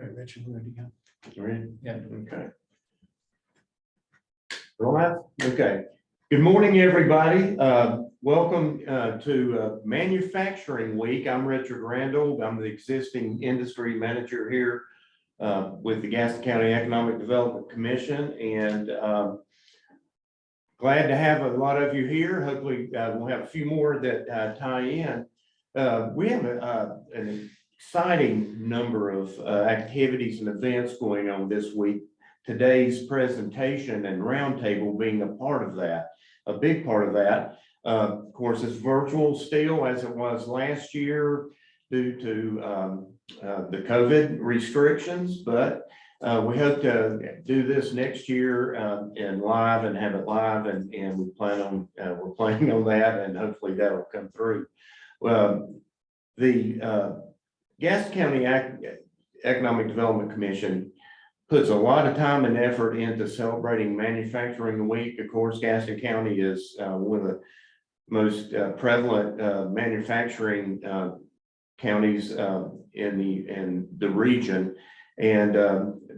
Right, Richard, we're ready to go. You ready? Yeah. Okay. All right. Okay. Good morning, everybody. Welcome to Manufacturing Week. I'm Richard Randall. I'm the existing industry manager here with the Gaston County Economic Development Commission, and glad to have a lot of you here. Hopefully, we'll have a few more that tie in. We have an exciting number of activities and events going on this week. Today's presentation and roundtable being a part of that, a big part of that. Of course, it's virtual still as it was last year due to the COVID restrictions, but we hope to do this next year and live and have it live, and we plan on we're planning on that, and hopefully that'll come through. The Gaston County Economic Development Commission puts a lot of time and effort into celebrating Manufacturing Week. Of course, Gaston County is one of the most prevalent manufacturing counties in the region, and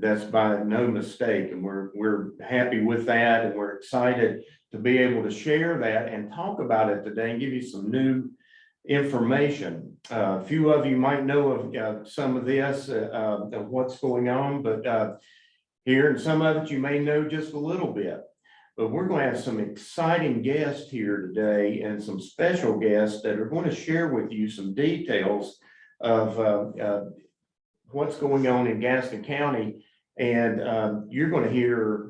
that's by no mistake. And we're happy with that, and we're excited to be able to share that and talk about it today and give you some new information. A few of you might know of some of this, of what's going on, but here, and some of it you may know just a little bit. But we're going to have some exciting guests here today, and some special guests that are going to share with you some details of what's going on in Gaston County, and you're going to hear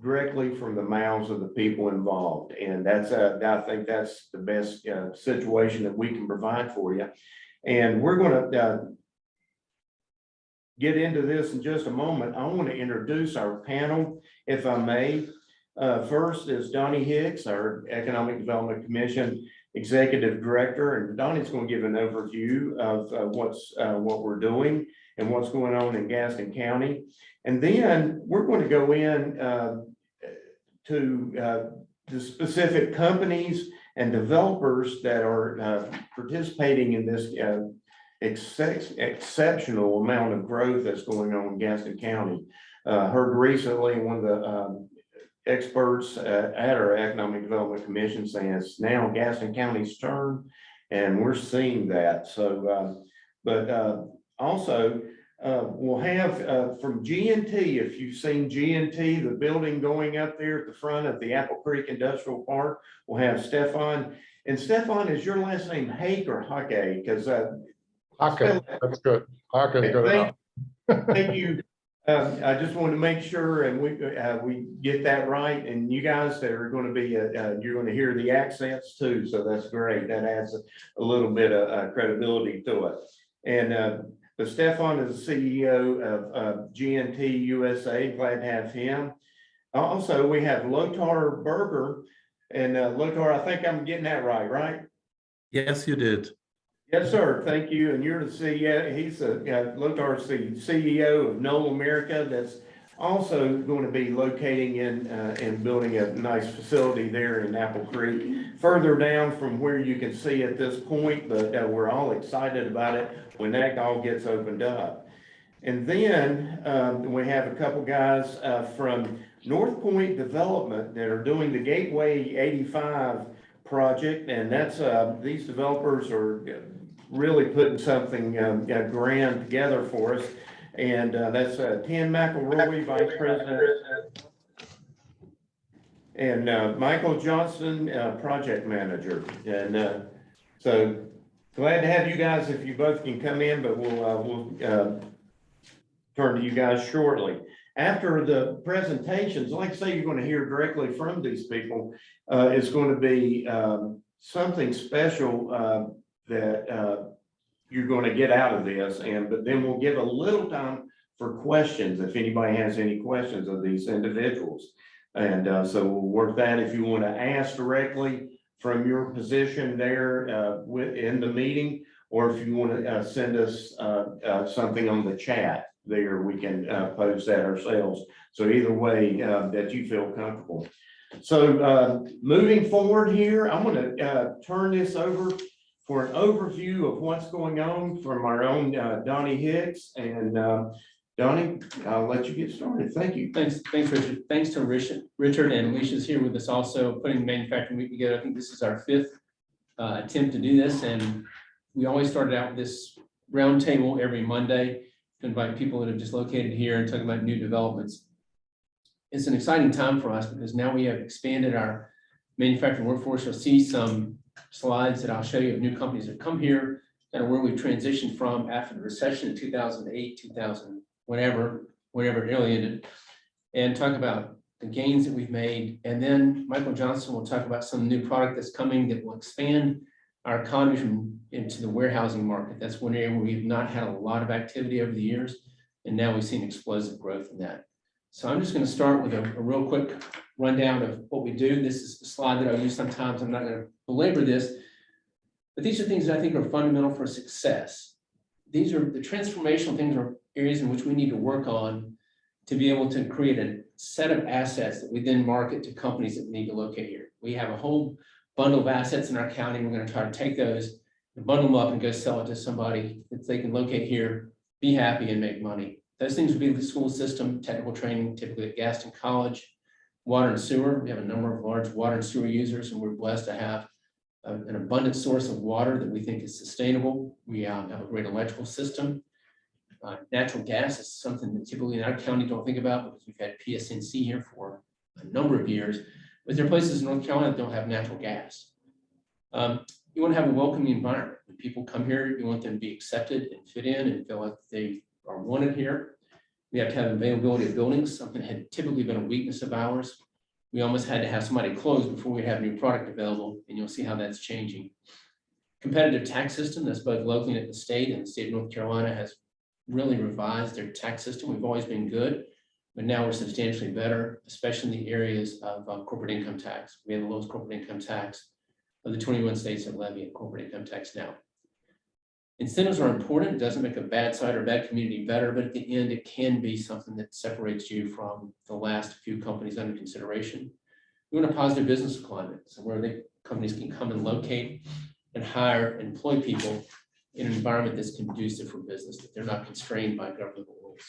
directly from the mouths of the people involved, and that's I think that's the best situation that we can provide for you. And we're going to get into this in just a moment. I want to introduce our panel, if I may. First is Donnie Hicks, our Economic Development Commission Executive Director, and Donnie's going to give an overview of what we're doing and what's going on in Gaston County. And then we're going to go in to the specific companies and developers that are participating in this exceptional amount of growth that's going on in Gaston County. Heard recently one of the experts at our Economic Development Commission saying it's now Gaston County's turn, and we're seeing that. So, also, we'll have from G&T, if you've seen G&T, the building going up there at the front of the Apple Creek Industrial Park, we'll have Stefan. And Stefan, is your last name Hake or Hake? Because Hake, that's good. Hake is good enough. Thank you. I just want to make sure, and we get that right. And you guys that are going to be, you're going to hear the accents too, so that's great. That adds a little bit of credibility to it. And but Stefan is the CEO of G&T USA. Glad to have him. Also, we have Lothar Berger, and Lothar, I think I'm getting that right? Yes, you did. Yes, sir. Thank you. And you're the CEO. He's Lothar's the CEO of Knoll America. That's also going to be locating in and building a nice facility there in Apple Creek, further down from where you can see at this point. But we're all excited about it when that all gets opened up. And then we have a couple guys from North Point Development that are doing the Gateway 85 project, and that's these developers are really putting something grand together for us. And that's Tim McElroy, Vice President, and Michael Johnson, Project Manager. And so glad to have you guys if you both can come in, but we'll turn to you guys shortly. After the presentations, like I say, you're going to hear directly from these people. It's going to be something special that you're going to get out of this, but then we'll give a little time for questions if anybody has any questions of these individuals. And so we'll work that if you want to ask directly from your position there in the meeting, or if you want to send us something on the chat there, we can post that ourselves. So either way that you feel comfortable. So moving forward here, I'm going to turn this over for an overview of what's going on from our own Donnie Hicks. And Donnie, I'll let you get started. Thank you. Thanks, Richard. Thanks to Richard and Alicia's here with us also putting manufacturing week together. I think this is our fifth attempt to do this, and we always started out with this roundtable every Monday to invite people that have just located here and talk about new developments. It's an exciting time for us because now we have expanded our manufacturing workforce. You'll see some slides that I'll show you of new companies that come here and where we transitioned from after the recession in 2008, 2000, whenever it really ended, and talk about the gains that we've made. And then Michael Johnson will talk about some new product that's coming that will expand our economy into the warehousing market. That's one area where we've not had a lot of activity over the years, and now we've seen explosive growth in that. So I'm just going to start with a real quick rundown of what we do. This is a slide that I use sometimes. I'm not going to belabor this, but these are things that I think are fundamental for success. These are the transformational things, are areas in which we need to work on to be able to create a set of assets that we then market to companies that need to locate here. We have a whole bundle of assets in our county. We're going to try to take those and bundle them up and go sell it to somebody that they can locate here, be happy, and make money. Those things would be the school system, technical training, typically at Gaston College, water and sewer. We have a number of large water and sewer users, and we're blessed to have an abundant source of water that we think is sustainable. We have a great electrical system. Natural gas is something that typically in our county don't think about because we've had PSNC here for a number of years, but there are places in North Carolina that don't have natural gas. You want to have a welcoming environment. When people come here, you want them to be accepted and fit in and feel like they are wanted here. We have to have availability of buildings, something that had typically been a weakness of ours. We almost had to have somebody close before we have new product available, and you'll see how that's changing. Competitive tax system that's both locally and at the state, and the state of North Carolina has really revised their tax system. We've always been good, but now we're substantially better, especially in the areas of corporate income tax. We have the lowest corporate income tax of the 21 states that levy a corporate income tax now. Incentives are important. It doesn't make a bad site or a bad community better, but at the end, it can be something that separates you from the last few companies under consideration. We want a positive business climate, so where the companies can come and locate and hire and employ people in an environment that's conducive for business, that they're not constrained by governmental rules.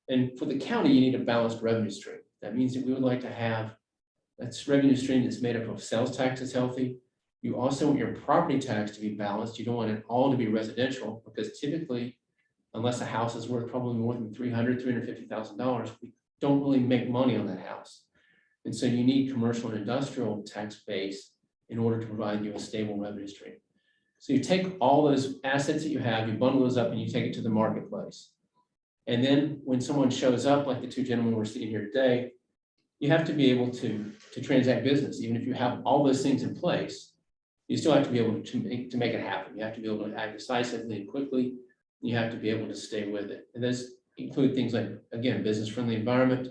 And for the county, you need a balanced revenue stream. That means that we would like to have a revenue stream that's made up of sales tax that's healthy. You also want your property tax to be balanced. You don't want it all to be residential, because typically, unless a house is worth probably more than $300,000, $350,000, we don't really make money on that house. And so you need commercial and industrial tax base in order to provide you a stable revenue stream. So you take all those assets that you have, you bundle those up, and you take it to the marketplace. And then when someone shows up, like the two gentlemen we're seeing here today, you have to be able to transact business. Even if you have all those things in place, you still have to be able to make it happen. You have to be able to act decisively and quickly. You have to be able to stay with it. And those include things like, again, business-friendly environment,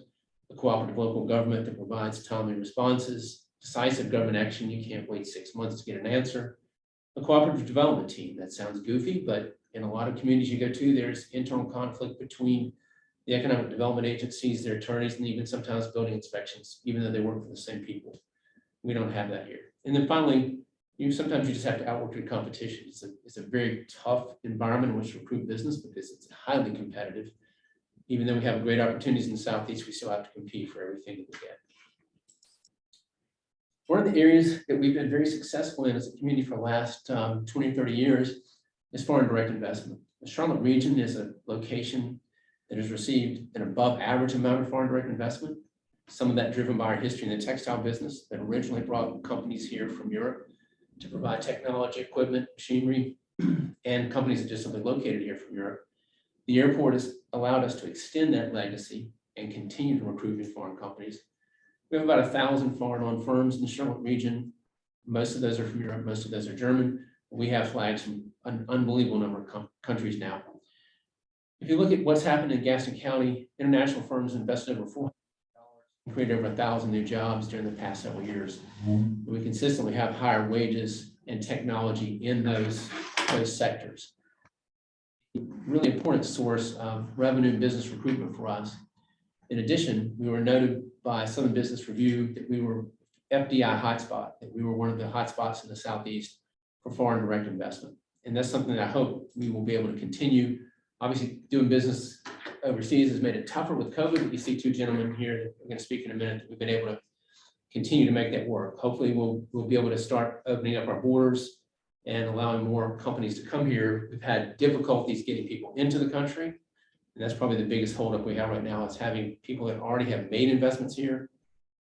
a cooperative local government that provides timely responses, decisive government action. You can't wait 6 months to get an answer. A cooperative development team. That sounds goofy, but in a lot of communities you go to, there's internal conflict between the economic development agencies, their attorneys, and even sometimes building inspections, even though they work for the same people. We don't have that here. And then finally, sometimes you just have to outwork your competition. It's a very tough environment in which to recruit business because it's highly competitive. Even though we have great opportunities in the Southeast, we still have to compete for everything that we get. One of the areas that we've been very successful in as a community for the last 20 or 30 years is foreign direct investment. The Charlotte region is a location that has received an above average amount of foreign direct investment. Some of that driven by our history in the textile business that originally brought companies here from Europe to provide technology, equipment, machinery, and companies that just simply located here from Europe. The airport has allowed us to extend that legacy and continue to recruit new foreign companies. We have about 1,000 foreign-owned firms in the Charlotte region. Most of those are from Europe, most of those are German. We have flags from an unbelievable number of countries now. If you look at what's happened in Gaston County, international firms invested over $400 and created over 1,000 new jobs during the past several years. We consistently have higher wages and technology in those sectors. Really important source of revenue and business recruitment for us. In addition, we were noted by Southern Business Review that we were FDI hotspot, that we were one of the hotspots in the Southeast for foreign direct investment. And that's something that I hope we will be able to continue. Obviously, doing business overseas has made it tougher with COVID. But you see two gentlemen here that are going to speak in a minute, that we've been able to continue to make that work. Hopefully we'll be able to start opening up our borders and allowing more companies to come here. We've had difficulties getting people into the country. And that's probably the biggest holdup we have right now, is having people that already have made investments here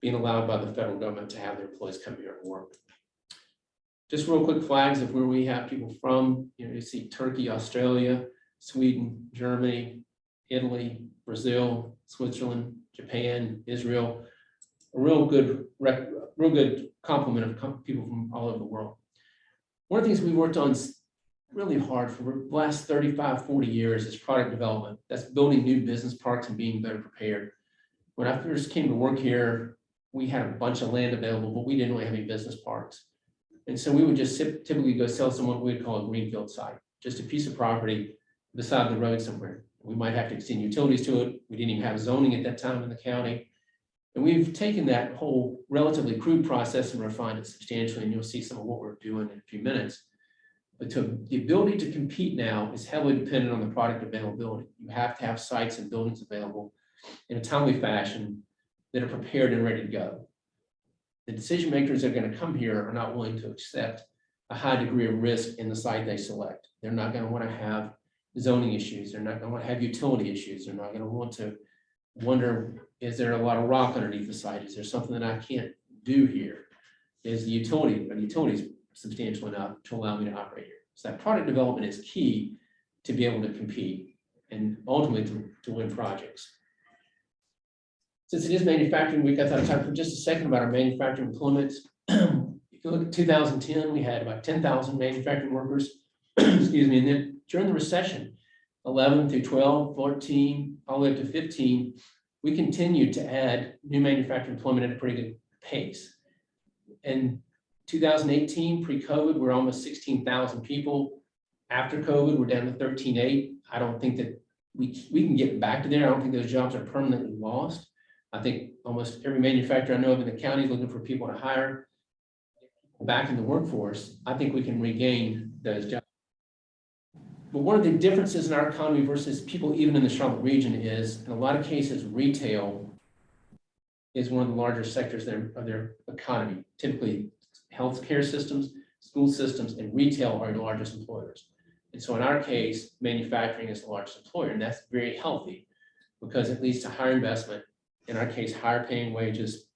being allowed by the federal government to have their employees come here and work. Just real quick flags of where we have people from. You know, you see Turkey, Australia, Sweden, Germany, Italy, Brazil, Switzerland, Japan, Israel. A real good complement of people from all over the world. One of the things we worked on really hard for the last 35, 40 years is product development. That's building new business parks and being better prepared. When I first came to work here, we had a bunch of land available, but we didn't really have any business parks. And so we would just typically go sell someone what we'd call a greenfield site, just a piece of property beside the road somewhere. We might have to extend utilities to it. We didn't even have zoning at that time in the county. And we've taken that whole relatively crude process and refined it substantially, and you'll see some of what we're doing in a few minutes. But the ability to compete now is heavily dependent on the product availability. You have to have sites and buildings available in a timely fashion that are prepared and ready to go. The decision makers that are going to come here are not willing to accept a high degree of risk in the site they select. They're not going to want to have zoning issues. They're not going to want to have utility issues. They're not going to want to wonder, is there a lot of rock underneath the site? Is there something that I can't do here? Is the utilities substantial enough to allow me to operate here? So that product development is key to be able to compete and ultimately to win projects. Since it is manufacturing week, I thought I'd talk for just a second about our manufacturing employment. If you look at 2010, we had about 10,000 manufacturing workers, excuse me, and then during the recession, 11 through 12, 14, all the way up to 15, we continued to add new manufacturing employment at a pretty good pace. In 2018, pre-COVID, we're almost 16,000 people. After COVID, we're down to 13,800. I don't think that we can get back to there. I don't think those jobs are permanently lost. I think almost every manufacturer I know of in the county is looking for people to hire back in the workforce. I think we can regain those jobs. But one of the differences in our economy versus people even in the Charlotte region is, in a lot of cases, retail is one of the larger sectors of their economy. Typically, healthcare systems, school systems, and retail are the largest employers. And so in our case, manufacturing is the largest employer, and that's very healthy because it leads to higher investment, in our case, higher paying wages,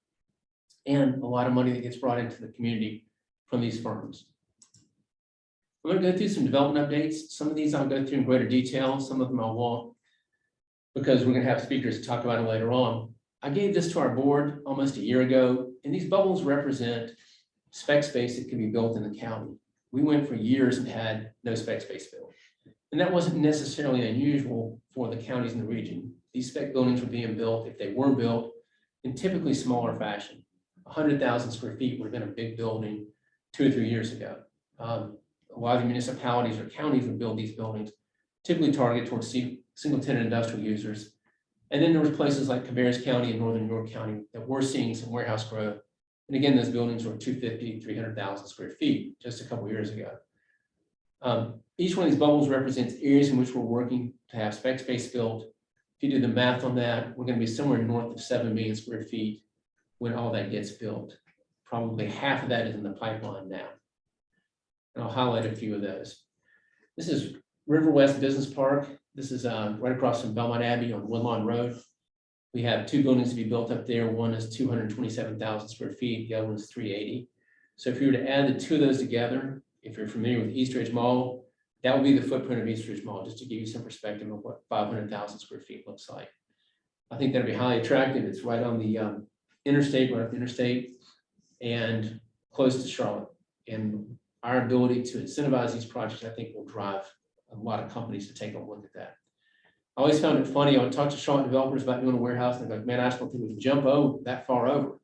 and a lot of money that gets brought into the community from these firms. I'm going to go through some development updates. Some of these I'll go through in greater detail. Some of them I won't, because we're going to have speakers to talk about it later on. I gave this to our board almost a year ago, and these bubbles represent spec space that can be built in the county. We went for years and had no spec space built. And that wasn't necessarily unusual for the counties in the region. These spec buildings were being built, if they were built, in typically smaller fashion. 100,000 square feet would have been a big building 2 or 3 years ago. A lot of the municipalities or counties would build these buildings, typically targeted towards single tenant industrial users. And then there was places like Cabarrus County and Northern York County that were seeing some warehouse growth. And again, those buildings were 250, 300,000 square feet just a couple of years ago. Each one of these bubbles represents areas in which we're working to have spec space built. If you do the math on that, we're going to be somewhere north of 7 million square feet when all that gets built. Probably half of that is in the pipeline now. And I'll highlight a few of those. This is Riverwest Business Park. This is right across from Belmont Abbey on Woodlawn Road. We have 2 buildings to be built up there. One is 227,000 square feet. The other one is 380. So if you were to add the 2 of those together, if you're familiar with East Ridge Mall, that would be the footprint of East Ridge Mall, just to give you some perspective of what 500,000 square feet looks like. I think that'd be highly attractive. It's right on the interstate, right up the interstate, and close to Charlotte. And our ability to incentivize these projects, I think, will drive a lot of companies to take a look at that. I always found it funny. I would talk to Charlotte developers about doing a warehouse, and they're like, man, I just don't think we can jump that far over.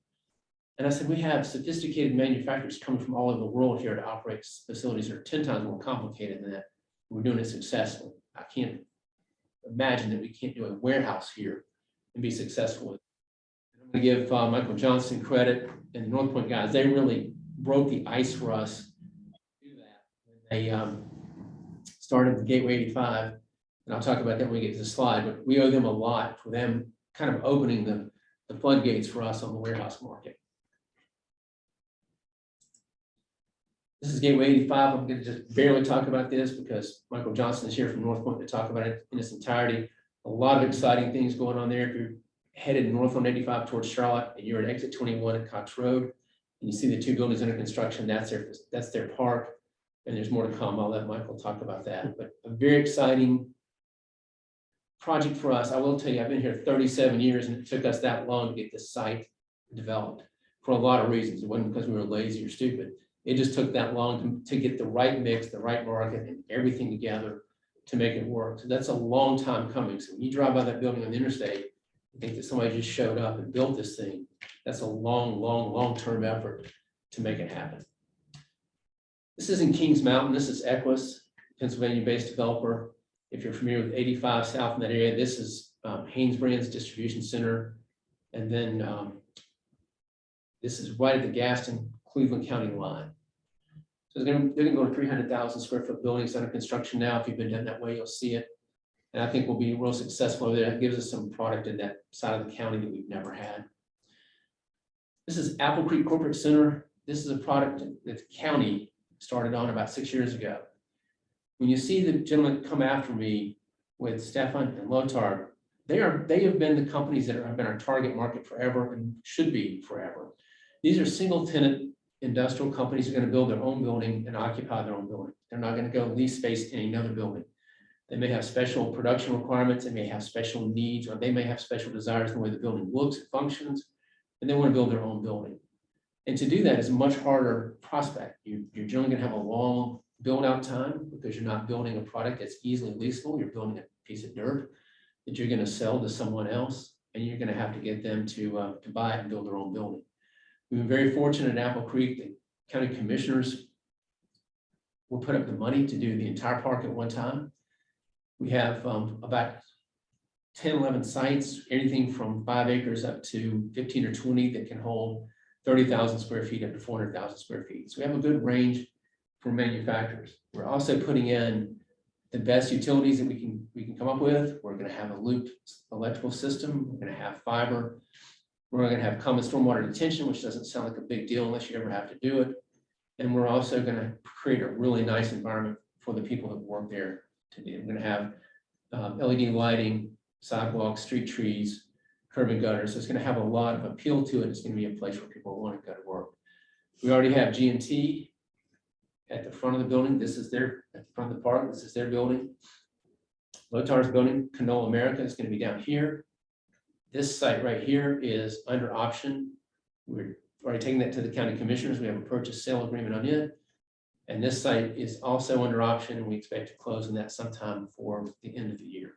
And I said, we have sophisticated manufacturers coming from all over the world here to operate facilities that are 10 times more complicated than that. We're doing it successfully. I can't imagine that we can't do a warehouse here and be successful with it. I'm going to give Michael Johnson credit and the North Point guys. They really broke the ice for us to do that. They started the Gateway 85 And I'll talk about that when we get to the slide, but we owe them a lot for them kind of opening the floodgates for us on the warehouse market. This is Gateway 85. I'm going to just barely talk about this because Michael Johnson is here from North Point to talk about it in its entirety. A lot of exciting things going on there. If you're headed north on 85 towards Charlotte and you're at exit 21 at Cox Road, and you see the two buildings under construction, that's their park. And there's more to come. I'll let Michael talk about that. But a very exciting project for us. I will tell you, I've been here 37 years and it took us that long to get this site developed for a lot of reasons. It wasn't because we were lazy or stupid. It just took that long to get the right mix, the right market, and everything together to make it work. So that's a long time coming. So when you drive by that building on the interstate, you think that somebody just showed up and built this thing. That's a long-term effort to make it happen. This is in Kings Mountain. This is Equus, Pennsylvania-based developer. If you're familiar with 85 South in that area, this is Hanesbrands Distribution Center. And then this is right at the Gaston, Cleveland County line. So they're going to go to 300,000 square foot buildings under construction now. If you've been down that way, you'll see it. And I think we'll be real successful over there. It gives us some product in that side of the county that we've never had. This is Apple Creek Corporate Center. This is a product that the county started on about 6 years ago. When you see the gentlemen come after me with Stefan and Lothar, they have been the companies that have been our target market forever and should be forever. These are single tenant industrial companies who are going to build their own building and occupy their own building. They're not going to go lease space in another building. They may have special production requirements, they may have special needs, or they may have special desires in the way the building looks and functions, and they want to build their own building. And to do that is a much harder prospect. You're generally going to have a long build out time because you're not building a product that's easily leasable. You're building a piece of dirt that you're going to sell to someone else, and you're going to have to get them to buy it and build their own building. We've been very fortunate at Apple Creek. The county commissioners will put up the money to do the entire park at one time. We have about 10, 11 sites, anything from 5 acres up to 15 or 20 that can hold 30,000 square feet up to 400,000 square feet. So we have a good range for manufacturers. We're also putting in the best utilities that we can come up with. We're going to have a looped electrical system. We're going to have fiber. We're going to have common stormwater detention, which doesn't sound like a big deal unless you ever have to do it. And we're also going to create a really nice environment for the people that work there to do. We're going to have LED lighting, sidewalks, street trees, curb and gutters. So it's going to have a lot of appeal to it. It's going to be a place where people want to go to work. We already have G&T at the front of the building. This is their, at the front of the park. This is their building. Lotar's building, Canola America, is going to be down here. This site right here is under option. We're already taking that to the county commissioners. We have a purchase sale agreement on it. And this site is also under option, and we expect to close on that sometime before the end of the year.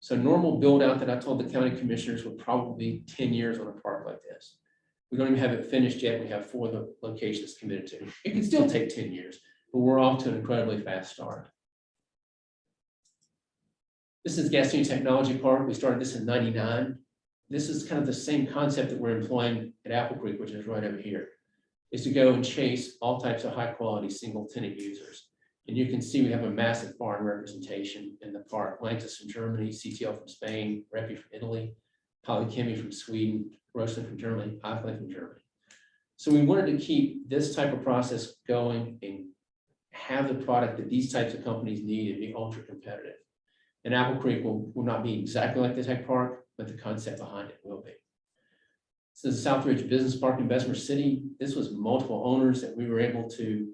So normal build out that I told the county commissioners would probably be 10 years on a park like this. We don't even have it finished yet. We have 4 locations committed to. It can still take 10 years, but we're off to an incredibly fast start. This is Gastonia Technology Park. We started this in '99. This is kind of the same concept that we're employing at Apple Creek, which is right over here, is to go and chase all types of high quality single tenant users. And you can see we have a massive foreign representation in the park. Lanxess from Germany, CTL from Spain, Repi from Italy, Polychemy from Sweden, Rosslyn from Germany, Eifel from Germany. So we wanted to keep this type of process going and have the product that these types of companies need and be ultra competitive. And Apple Creek will not be exactly like the tech park, but the concept behind it will be. This is Southridge Business Park in Bessemer City. This was multiple owners that we were able to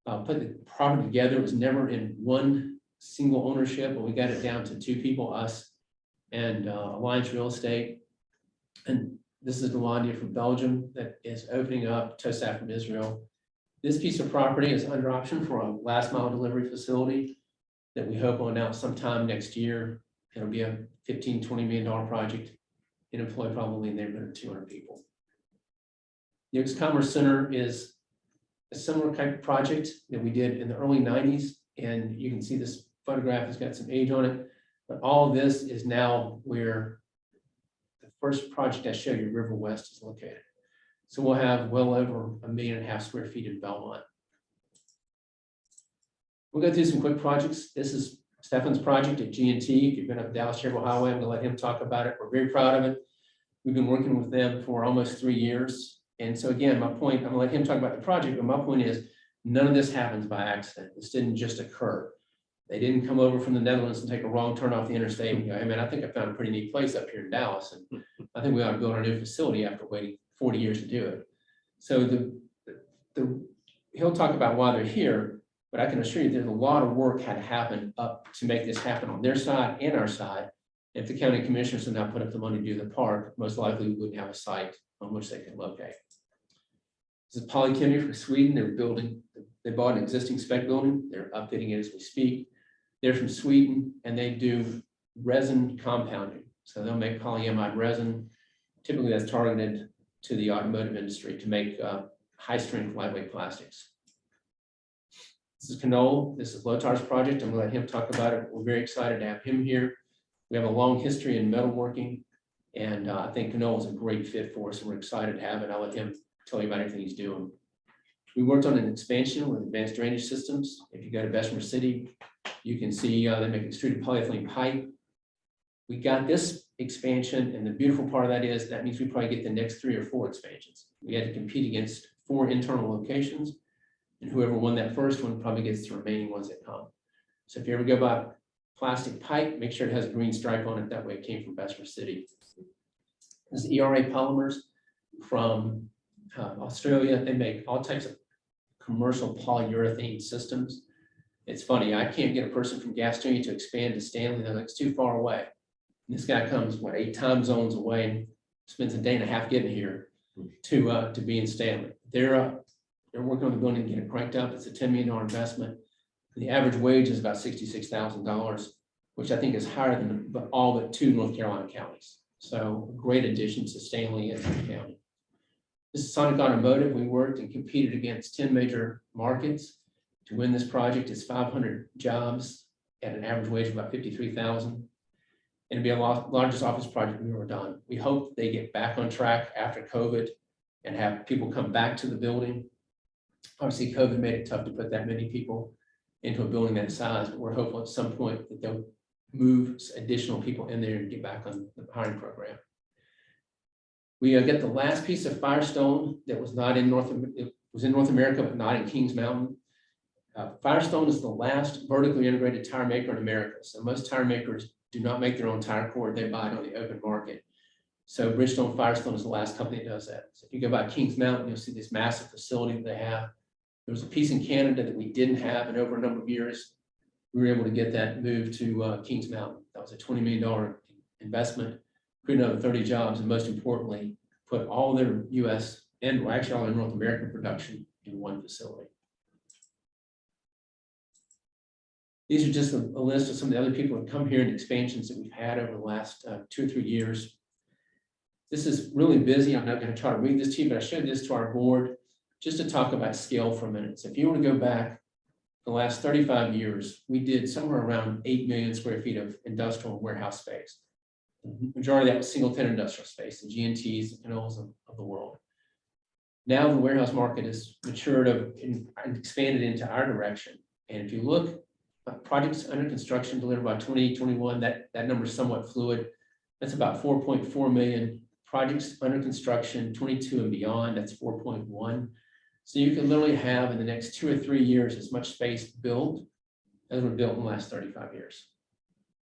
put the property together. It was never in one single ownership, but we got it down to 2 people, us and Alliance Real Estate. And this is Delandia from Belgium that is opening up, Tosaf from Israel. This piece of property is under option for a last mile delivery facility that we hope will announce sometime next year. It'll be a $15–20 million project and employ probably in the neighborhood of 200 people. The Oaks Commerce Center is a similar type of project that we did in the early 90s. And you can see this photograph has got some age on it, but all of this is now where the first project I showed you, Riverwest, is located. So we'll have well over 1.5 million square feet in Belmont. We'll go through some quick projects. This is Stefan's project at G&T. If you've been up Dallas Cherville Highway, I'm gonna let him talk about it. We're very proud of it. We've been working with them for almost 3 years. And so again, my point, I'm gonna let him talk about the project, but my point is none of this happens by accident. This didn't just occur. They didn't come over from the Netherlands and take a wrong turn off the interstate and go, hey man, I think I found a pretty neat place up here in Dallas. And I think we ought to build our new facility after waiting 40 years to do it. So he'll talk about why they're here, but I can assure you there's a lot of work had to happen up to make this happen on their side and our side. If the county commissioners had not put up the money to do the park, most likely we wouldn't have a site on which they could locate. This is Polychemie from Sweden. They bought an existing spec building. They're updating it as we speak. They're from Sweden and they do resin compounding. So they'll make polyamide resin. Typically that's targeted to the automotive industry to make high strength lightweight plastics. This is Knoll. This is Lotar's project. I'm gonna let him talk about it. We're very excited to have him here. We have a long history in metalworking and I think Knoll is a great fit for us and we're excited to have it. I'll let him tell you about everything he's doing. We worked on an expansion with advanced drainage systems. If you go to Bessemer City, you can see they make extruded polyethylene pipe. We got this expansion, and the beautiful part of that is that means we probably get the next 3 or 4 expansions. We had to compete against 4 internal locations, and whoever won that first one probably gets the remaining ones that come. So if you ever go by plastic pipe, make sure it has a green stripe on it. That way it came from Bessemer City. This is ERA Polymers from Australia. They make all types of commercial polyurethane systems. It's funny, I can't get a person from Gastonia to expand to Stanley. They're like, it's too far away. And this guy comes, 8 time zones away and spends a day and a half getting here to be in Stanley. They're working on the building to get it cranked up. It's a $10 million investment. The average wage is about $66,000, which I think is higher than all but 2 North Carolina counties. So a great addition to Stanley and the county. This is Sonic Automotive. We worked and competed against 10 major markets to win this project. It's 500 jobs at an average wage of about $53,000. And it'll be a largest office project we've ever done. We hope they get back on track after COVID and have people come back to the building. Obviously, COVID made it tough to put that many people into a building that size, but we're hopeful at some point that they'll move additional people in there and get back on the hiring program. We get the last piece of Firestone that was not in it was in North America, but not in Kings Mountain. Firestone is the last vertically integrated tire maker in America. So most tire makers do not make their own tire cord, they buy it on the open market. So Bridgestone Firestone is the last company that does that. So if you go by Kings Mountain, you'll see this massive facility that they have. There was a piece in Canada that we didn't have, and over a number of years, we were able to get that moved to Kings Mountain. That was a $20 million investment, create another 30 jobs, and most importantly, put all their US and actually all their North American production in one facility. These are just a list of some of the other people that come here and expansions that we've had over the last 2 or 3 years. This is really busy. I'm not going to try to read this to you, but I showed this to our board just to talk about scale for a minute. So if you want to go back the last 35 years, we did somewhere around 8 million square feet of industrial warehouse space. The majority of that was single tenant industrial space, the G&Ts, the Knolls of the world. Now the warehouse market has matured and expanded into our direction. And if you look at projects under construction delivered by 2021, that number is somewhat fluid. That's about 4.4 million. Projects under construction, 22 and beyond, that's 4.1. So you can literally have in the next 2 or 3 years as much space built as were built in the last 35 years.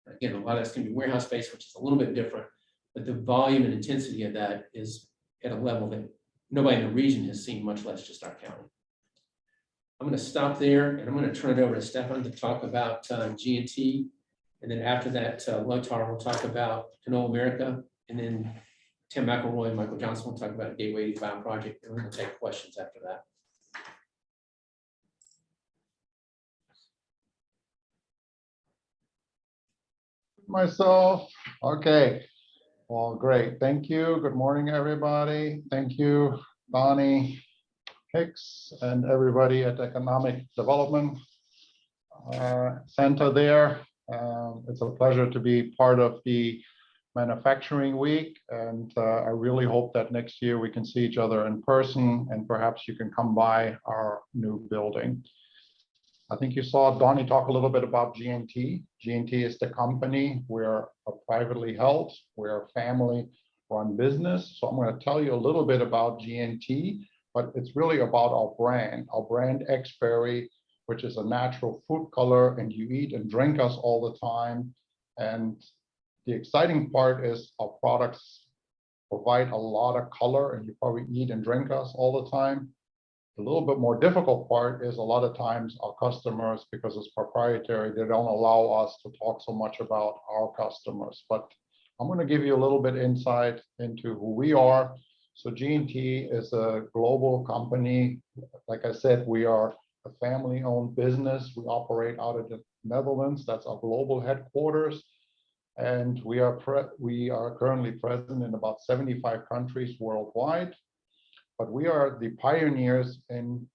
Again, a lot of that's going to be warehouse space, which is a little bit different, but the volume and intensity of that is at a level that nobody in the region has seen, much less just our county. I'm going to stop there and I'm going to turn it over to Stefan to talk about G&T. And then after that, Lotar will talk about Knoll America. And then Tim McElroy and Michael Johnson will talk about the Gateway 85 project. And we're going to take questions after that. Myself. Okay. Well, great. Thank you. Good morning, everybody. Thank you, Donnie, Hicks, and everybody at Economic Development Center there. It's a pleasure to be part of the Manufacturing Week, and I really hope that next year we can see each other in person, and perhaps you can come by our new building. I think you saw Donnie talk a little bit about GNT. GNT is the company. We're a privately held, we're a family-run business. So I'm going to tell you a little bit about GNT, but it's really about our brand X-Berry, which is a natural food color, and you eat and drink us all the time. And the exciting part is our products provide a lot of color, and you probably eat and drink us all the time. The little bit more difficult part is a lot of times our customers, because it's proprietary, they don't allow us to talk so much about our customers. But I'm going to give you a little bit insight into who we are. So GNT is a global company. Like I said, we are a family-owned business. We operate out of the Netherlands. That's our global headquarters. And we are currently present in about 75 countries worldwide. But we are the pioneers in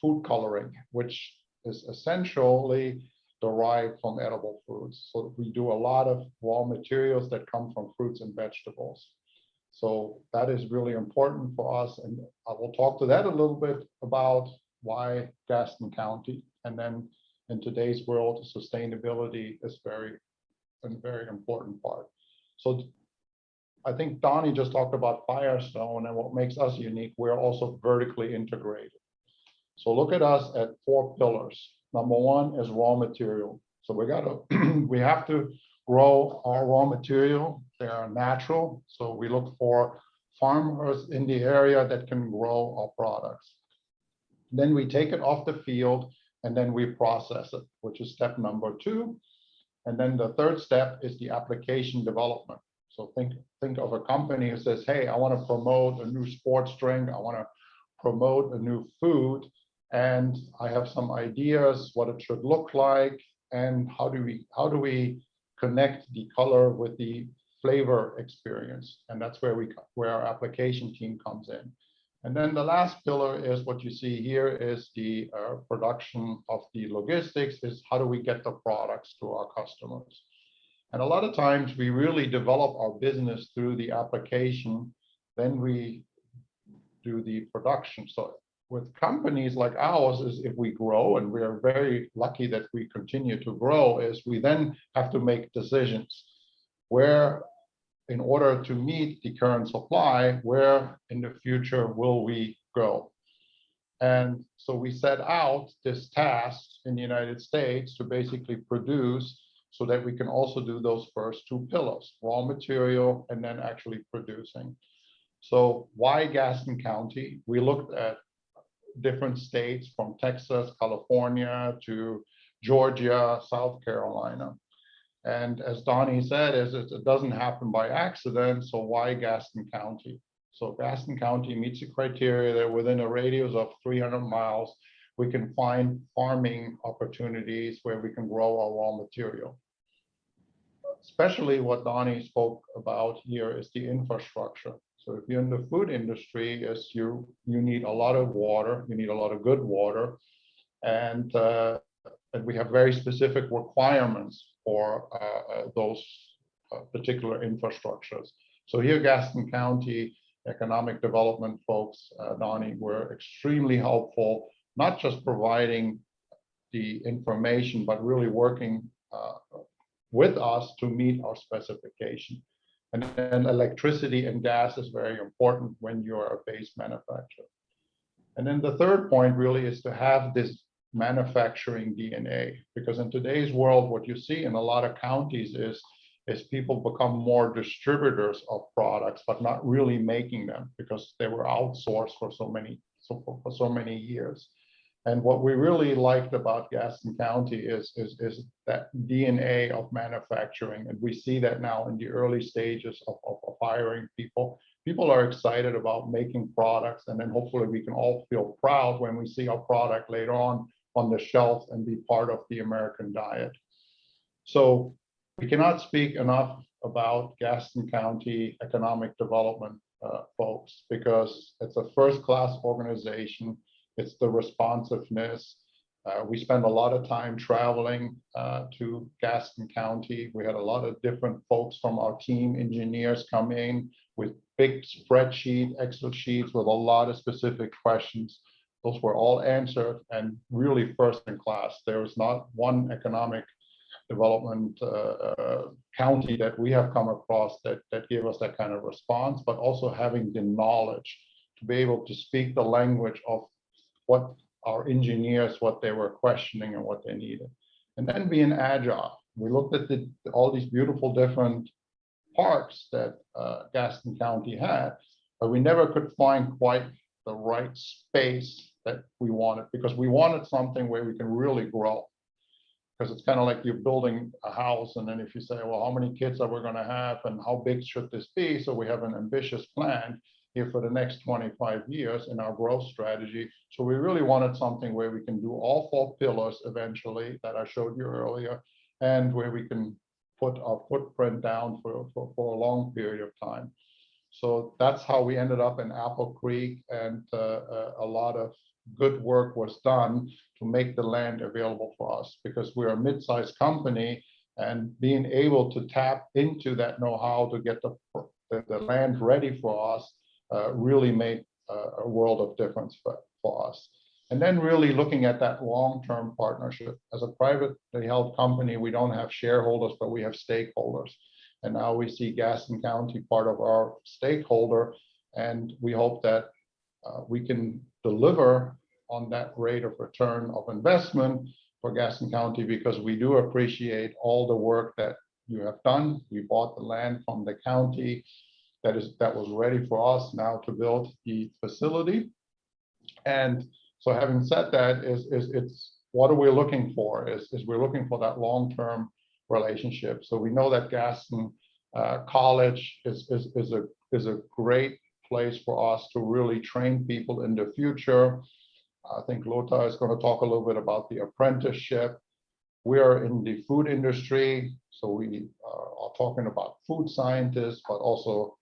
food coloring, which is essentially derived from edible foods. So we do a lot of raw materials that come from fruits and vegetables. So that is really important for us. And I will talk to that a little bit about why Gaston County. And then in today's world, sustainability is a very important part. So I think Donnie just talked about Firestone, and what makes us unique, we're also vertically integrated. So look at us at 4 pillars. Number 1 is raw material. So we have to grow our raw material. They are natural. So we look for farmers in the area that can grow our products. Then we take it off the field and then we process it, which is step number 2. And then the third step is the application development. So think of a company who says, hey, I want to promote a new sports drink. I want to promote a new food. And I have some ideas what it should look like. And how do we connect the color with the flavor experience? And that's where our application team comes in. And then the last pillar is what you see here is the production of the logistics, is how do we get the products to our customers? And a lot of times we really develop our business through the application, then we do the production. So with companies like ours, is if we grow, and we are very lucky that we continue to grow, is we then have to make decisions where, in order to meet the current supply, where in the future will we go? And so we set out this task in the United States to basically produce so that we can also do those first 2 pillars, raw material and then actually producing. So why Gaston County? We looked at different states from Texas, California to Georgia, South Carolina. And as Donnie said, it doesn't happen by accident. So why Gaston County? So Gaston County meets the criteria that within a radius of 300 miles, we can find farming opportunities where we can grow our raw material. Especially what Donnie spoke about here is the infrastructure. So if you're in the food industry, you need a lot of water, you need a lot of good water, and we have very specific requirements for those particular infrastructures. So here, Gaston County Economic Development folks, Donnie, were extremely helpful, not just providing the information, but really working with us to meet our specification. And then electricity and gas is very important when you are a base manufacturer. And then the third point really is to have this manufacturing DNA, because in today's world, what you see in a lot of counties is people become more distributors of products, but not really making them because they were outsourced for so many years. And what we really liked about Gaston County is that DNA of manufacturing. And we see that now in the early stages of hiring people. People are excited about making products, and then hopefully we can all feel proud when we see our product later on the shelf and be part of the American diet. So we cannot speak enough about Gaston County Economic Development folks, because it's a first-class organization. It's the responsiveness. We spend a lot of time traveling to Gaston County. We had a lot of different folks from our team, engineers, come in with big spreadsheet, Excel sheets with a lot of specific questions. Those were all answered and really first in class. There was not one economic development county that we have come across that gave us that kind of response, but also having the knowledge to be able to speak the language of what our engineers, what they were questioning and what they needed. And then being agile. We looked at all these beautiful different parks that Gaston County had, but we never could find quite the right space that we wanted, because we wanted something where we can really grow. Because it's kind of like you're building a house, and then if you say, well, how many kids are we going to have and how big should this be? So we have an ambitious plan here for the next 25 years in our growth strategy. So we really wanted something where we can do all 4 pillars eventually that I showed you earlier, and where we can put our footprint down for a long period of time. So that's how we ended up in Apple Creek, and a lot of good work was done to make the land available for us, because we're a mid-sized company, and being able to tap into that know-how to get the land ready for us really made a world of difference for us. And then really looking at that long-term partnership. As a privately held company, we don't have shareholders, but we have stakeholders. And now we see Gaston County part of our stakeholder, and we hope that we can deliver on that rate of return of investment for Gaston County, because we do appreciate all the work that you have done. We bought the land from the county that was ready for us now to build the facility. And so having said that, it's what are we looking for? Is we're looking for that long-term relationship. So we know that Gaston College is a great place for us to really train people in the future. I think Lothar is going to talk a little bit about the apprenticeship. We are in the food industry, so we are talking about food scientists, but also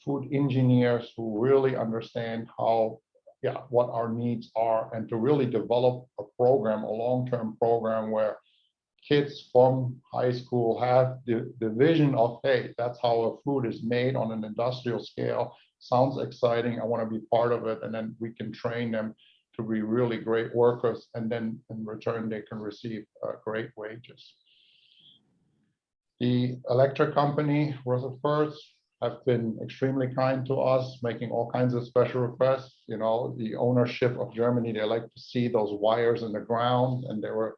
food engineers who really understand what our needs are, and to really develop a program, a long-term program where kids from high school have the vision of, hey, that's how a food is made on an industrial scale. Sounds exciting. I want to be part of it. And then we can train them to be really great workers. And then in return, they can receive great wages. The electric company, Rutherford, have been extremely kind to us, making all kinds of special requests. You know, the ownership of Germany, they like to see those wires in the ground, and they were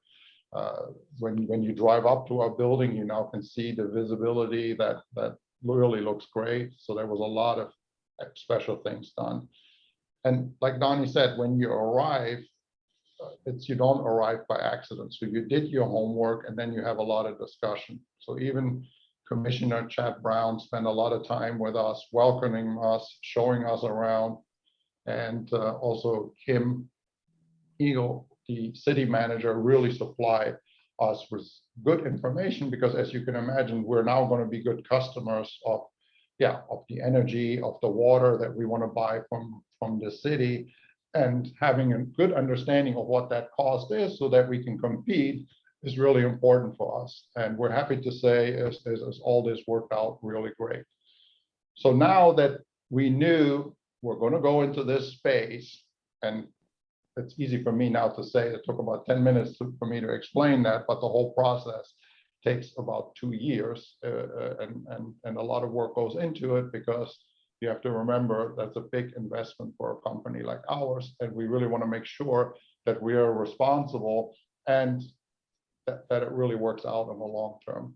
when you drive up to our building, you now can see the visibility that really looks great. So there was a lot of special things done. And like Donnie said, when you arrive, you don't arrive by accident. So you did your homework, and then you have a lot of discussion. So even Commissioner Chad Brown spent a lot of time with us, welcoming us, showing us around, and also Kim Eagle, the city manager, really supplied us with good information, because as you can imagine, we're now going to be good customers of the energy, of the water that we want to buy from the city, and having a good understanding of what that cost is so that we can compete is really important for us. And we're happy to say as all this worked out really great. So now that we knew we're going to go into this space, and it's easy for me now to say, it took about 10 minutes for me to explain that, but the whole process takes about 2 years, and a lot of work goes into it, because you have to remember that's a big investment for a company like ours, and we really want to make sure that we are responsible and that it really works out in the long term.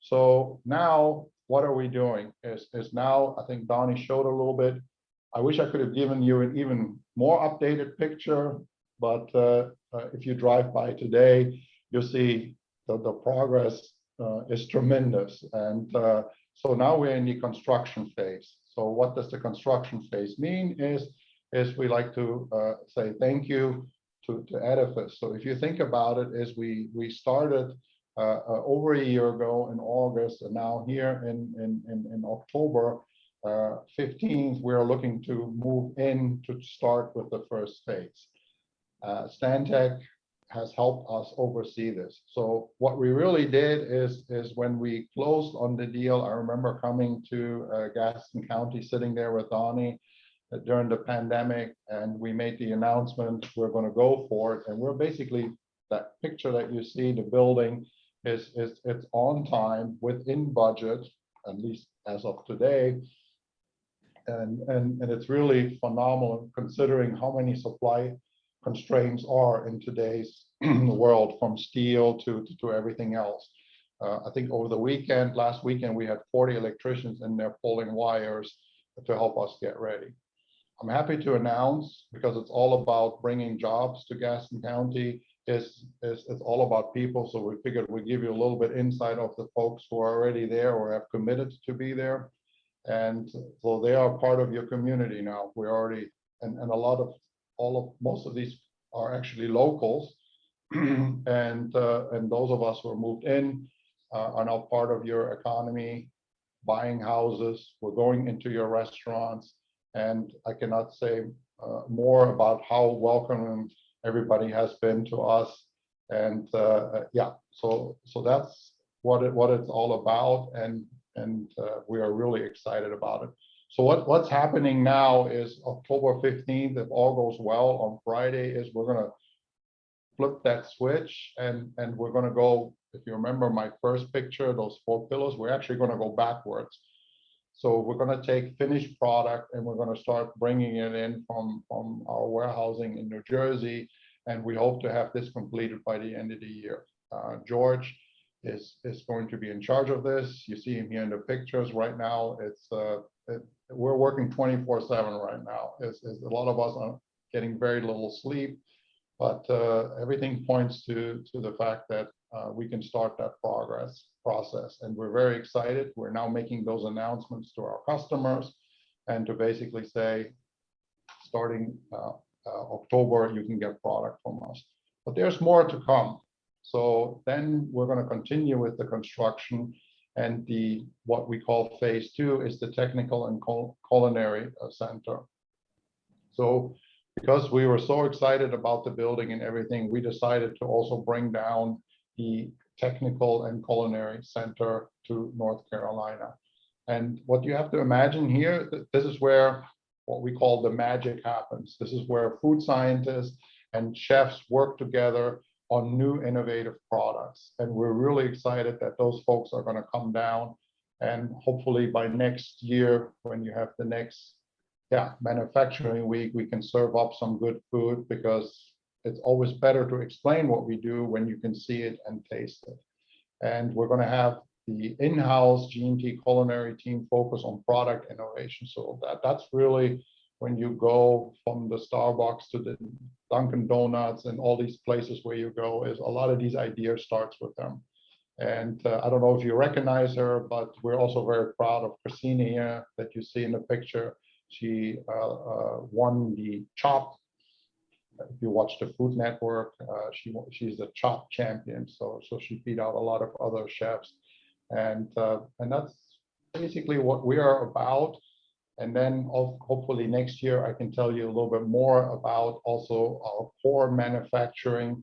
So now what are we doing is now, I think Donnie showed a little bit. I wish I could have given you an even more updated picture, but if you drive by today, you'll see that the progress is tremendous. And so now we're in the construction phase. So what does the construction phase mean is we like to say thank you to edifice. So if you think about it, is we started over a year ago in August, and now here in October 15th, we're looking to move in to start with the first phase. Stantec has helped us oversee this. So what we really did is when we closed on the deal, I remember coming to Gaston County, sitting there with Donnie, during the pandemic, and we made the announcement we're going to go for it. And we're basically, that picture that you see, the building it's on time, within budget, at least as of today. And it's really phenomenal considering how many supply constraints are in today's world, from steel to everything else. I think over the weekend, last weekend, we had 40 electricians in there pulling wires to help us get ready. I'm happy to announce, because it's all about bringing jobs to Gaston County, it's all about people. So we figured we'd give you a little bit insight of the folks who are already there or have committed to be there. And so they are part of your community now. We're already, and most of these are actually locals. and those of us who are moved in are now part of your economy, buying houses. We're going into your restaurants, and I cannot say more about how welcoming everybody has been to us. And yeah, so that's what it's all about, and we are really excited about it. So what's happening now is October 15th, if all goes well, on Friday, is we're going to flip that switch, and we're going to go, if you remember my first picture, those 4 pillars, we're actually going to go backwards. So we're going to take finished product and we're going to start bringing it in from our warehousing in New Jersey, and we hope to have this completed by the end of the year. George is going to be in charge of this. You see him here in the pictures right now. We're working 24/7 right now. A lot of us are getting very little sleep, but everything points to the fact that we can start that process, and we're very excited. We're now making those announcements to our customers, and to basically say, starting October, you can get product from us. But there's more to come. So then we're going to continue with the construction, and what we call phase 2 is the technical and culinary center. So because we were so excited about the building and everything, we decided to also bring down the technical and culinary center to North Carolina. And what you have to imagine here, this is where what we call the magic happens. This is where food scientists and chefs work together on new innovative products. And we're really excited that those folks are going to come down, and hopefully by next year, when you have the next manufacturing week, we can serve up some good food, because it's always better to explain what we do when you can see it and taste it. And we're going to have the in-house G&T culinary team focus on product innovation. So that's really when you go from the Starbucks to the Dunkin' Donuts and all these places where you go, is a lot of these ideas starts with them. And I don't know if you recognize her, but we're also very proud of Christina here that you see in the picture. She won the CHOP. If you watch the Food Network, she's a CHOP champion. So she beat out a lot of other chefs, and that's basically what we are about. And then hopefully next year I can tell you a little bit more about also our core manufacturing.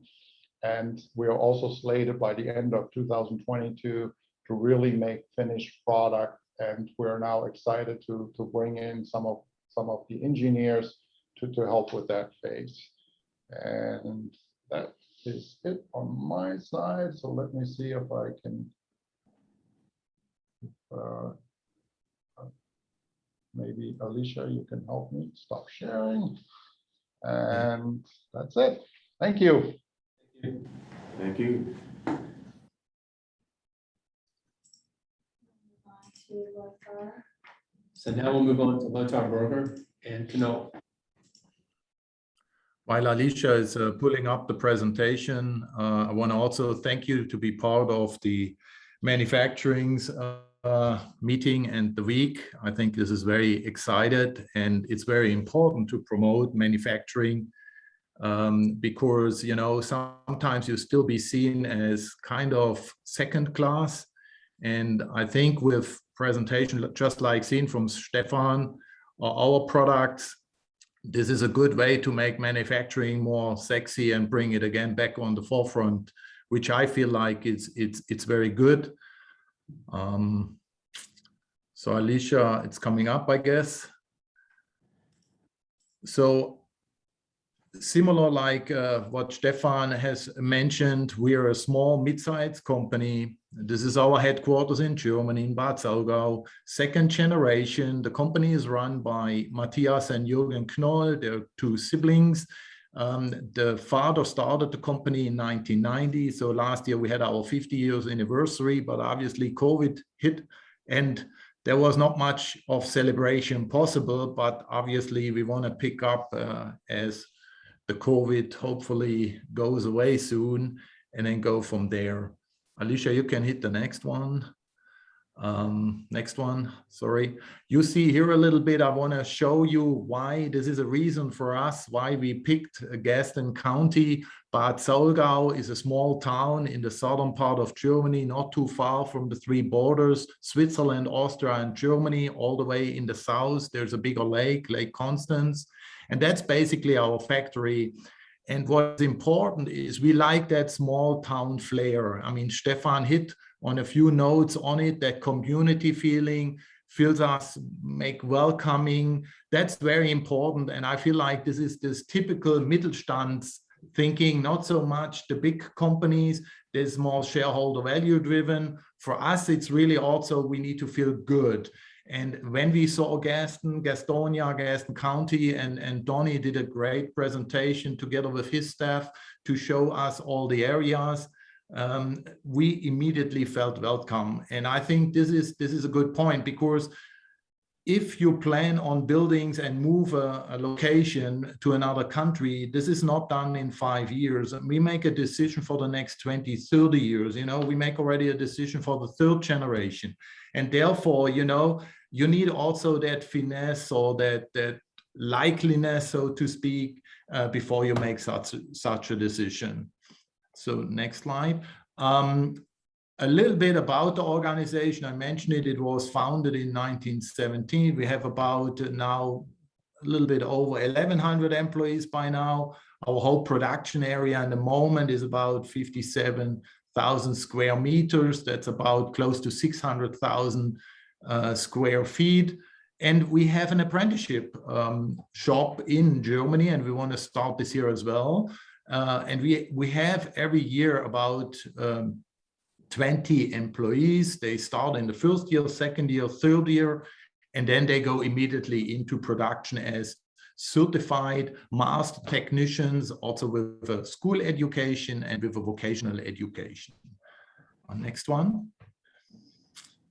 And we are also slated by the end of 2022 to really make finished product. And we're now excited to bring in some of the engineers to help with that phase. And that is it on my side. So let me see if I can maybe Alicia, you can help me stop sharing. And that's it. Thank you. Thank you. So now we'll move on to Lothar Berger and Knopf. While Alicia is pulling up the presentation, I want to also thank you to be part of the manufacturing's meeting and the week. I think this is very excited, and it's very important to promote manufacturing because, you know, sometimes you still be seen as kind of second class. And I think with presentation, just like seen from Stefan, our products, this is a good way to make manufacturing more sexy and bring it again back on the forefront, which I feel like it's very good. So Alicia, it's coming up, I guess. So similar like what Stefan has mentioned, we are a small mid-sized company. This is our headquarters in Germany, in Bad Saulgau, second generation. The company is run by Matthias and Jürgen Knoll. They're two siblings. The father started the company in 1990. So last year we had our 50 years anniversary, but obviously COVID hit and there was not much of celebration possible, but obviously we want to pick up as the COVID hopefully goes away soon and then go from there. Alicia, you can hit the next one. Next one, sorry. You see here a little bit, I want to show you why this is a reason for us, why we picked Gaston County. Bad Saulgau is a small town in the southern part of Germany, not too far from the three borders, Switzerland, Austria, and Germany. All the way in the south, there's a bigger lake, Lake Constance. And that's basically our factory. And what's important is we like that small town flair. I mean, Stefan hit on a few notes on it, that community feeling feels us, make welcoming. That's very important. And I feel like this is this typical Mittelstands thinking, not so much the big companies, there's more shareholder value driven. For us, it's really also, we need to feel good. And when we saw Gaston, Gastonia, Gaston County, and Donnie did a great presentation together with his staff to show us all the areas, we immediately felt welcome. And I think this is a good point, because if you plan on buildings and move a location to another country, this is not done in 5 years. We make a decision for the next 20, 30 years. You know, we make already a decision for the third generation. And therefore, you know, you need also that finesse or that likeliness, so to speak, before you make such a decision. So next slide. A little bit about the organization. I mentioned it, it was founded in 1917. We have about now a little bit over 1,100 employees by now. Our whole production area at the moment is about 57,000 square meters. That's about close to 600,000 square feet. And we have an apprenticeship shop in Germany, and we want to start this year as well. And we have every year about 20 employees. They start in the first year, second year, third year, and then they go immediately into production as certified master technicians, also with a school education and with a vocational education. Next one.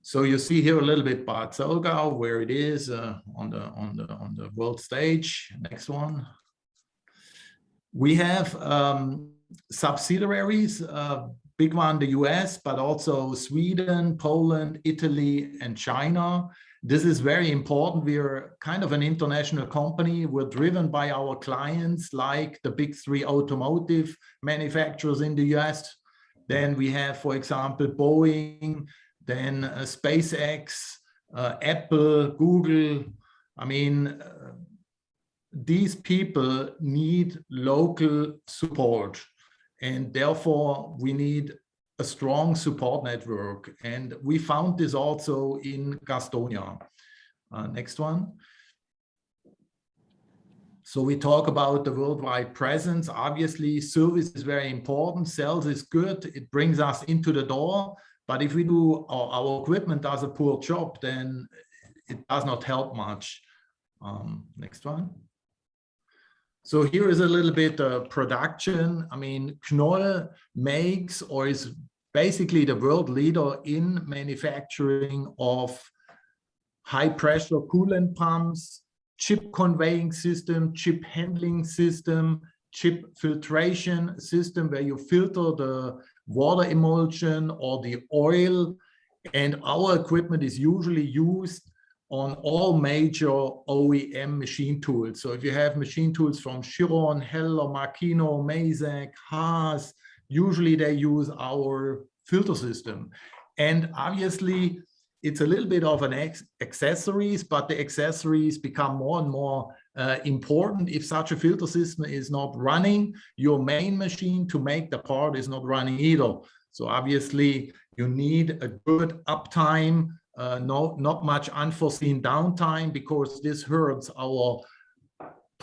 So you see here a little bit Bad Saulgau, where it is on the world stage. Next one. We have subsidiaries, big one, the US, but also Sweden, Poland, Italy, and China. This is very important. We are kind of an international company. We're driven by our clients, like the big three automotive manufacturers in the US. Then we have, for example, Boeing, then SpaceX, Apple, Google. I mean, these people need local support, and therefore we need a strong support network. And we found this also in Gastonia. Next one. So we talk about the worldwide presence. Obviously, service is very important. Sales is good. It brings us into the door. But if we do, our equipment does a poor job, then it does not help much. Next one. So here is a little bit of production. I mean, Knoll makes or is basically the world leader in manufacturing of high pressure coolant pumps, chip conveying system, chip handling system, chip filtration system, where you filter the water emulsion or the oil. And our equipment is usually used on all major OEM machine tools. So if you have machine tools from Chiron, Heller, Makino, Mazak, Haas, usually they use our filter system. And obviously it's a little bit of an accessories, but the accessories become more and more important. If such a filter system is not running, your main machine to make the part is not running either. So obviously you need a good uptime, not much unforeseen downtime, because this hurts our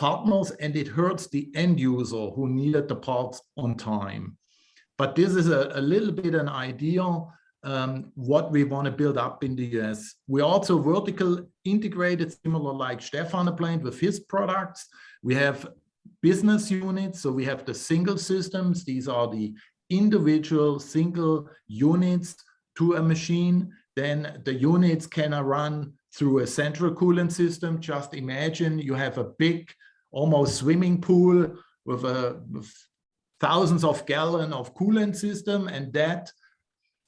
partners, and it hurts the end user who needed the parts on time. But this is a little bit an idea what we want to build up in the US. We also vertical integrated, similar like Stefan explained with his products. We have business units, so we have the single systems. These are the individual single units to a machine. Then the units can run through a central coolant system. Just imagine you have a big, almost swimming pool with thousands of gallons of coolant system, and that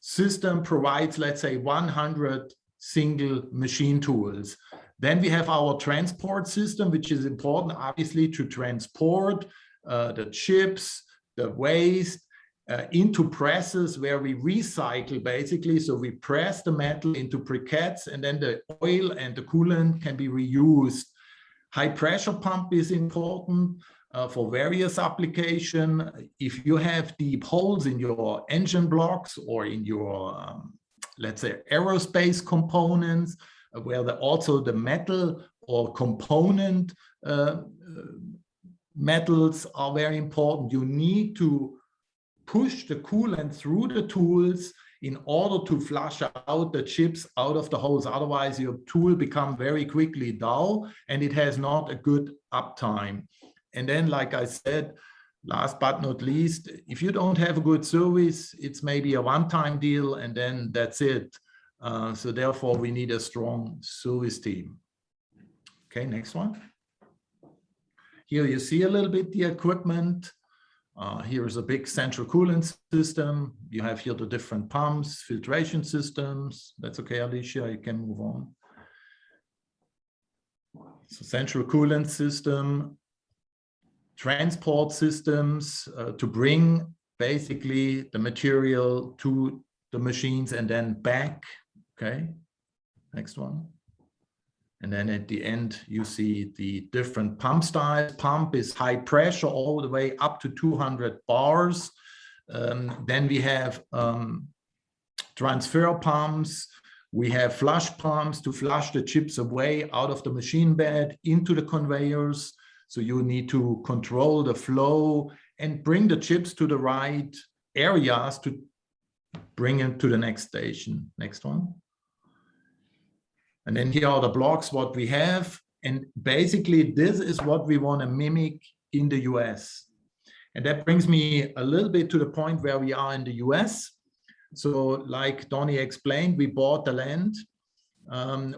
system provides, let's say, 100 single machine tools. Then we have our transport system, which is important, obviously, to transport the chips, the waste, into presses where we recycle, basically. So we press the metal into briquettes, and then the oil and the coolant can be reused. High pressure pump is important for various applications. If you have deep holes in your engine blocks or in your, let's say, aerospace components, where also the metal or component metals are very important, you need to push the coolant through the tools in order to flush out the chips out of the holes. Otherwise, your tool becomes very quickly dull and it has not a good uptime. And then, like I said, last but not least, if you don't have a good service, it's maybe a one-time deal and then that's it. So therefore, we need a strong service team. Okay, next one. Here you see a little bit the equipment. Here is a big central coolant system. You have here the different pumps, filtration systems. That's okay, Alicia, you can move on. So central coolant system, transport systems to bring basically the material to the machines and then back. Okay, next one. And then at the end, you see the different pump styles. Pump is high pressure all the way up to 200 bars. Then we have transfer pumps. We have flush pumps to flush the chips away out of the machine bed into the conveyors. So you need to control the flow and bring the chips to the right areas to bring them to the next station. Next one. And then here are the blocks, what we have. And basically, this is what we want to mimic in the US. And that brings me a little bit to the point where we are in the US. So like Donnie explained, we bought the land.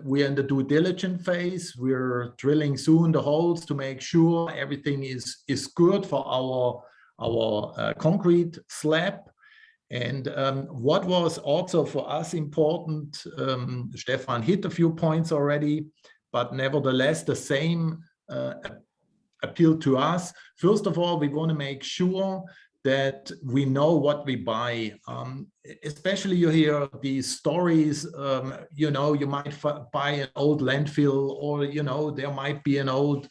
We're in the due diligence phase. We're drilling soon the holes to make sure everything is good for our concrete slab. And what was also for us important, Stefan hit a few points already, but nevertheless, the same appeal to us. First of all, we want to make sure that we know what we buy. Especially you hear these stories, you know, you might buy an old landfill, or, you know, there might be an old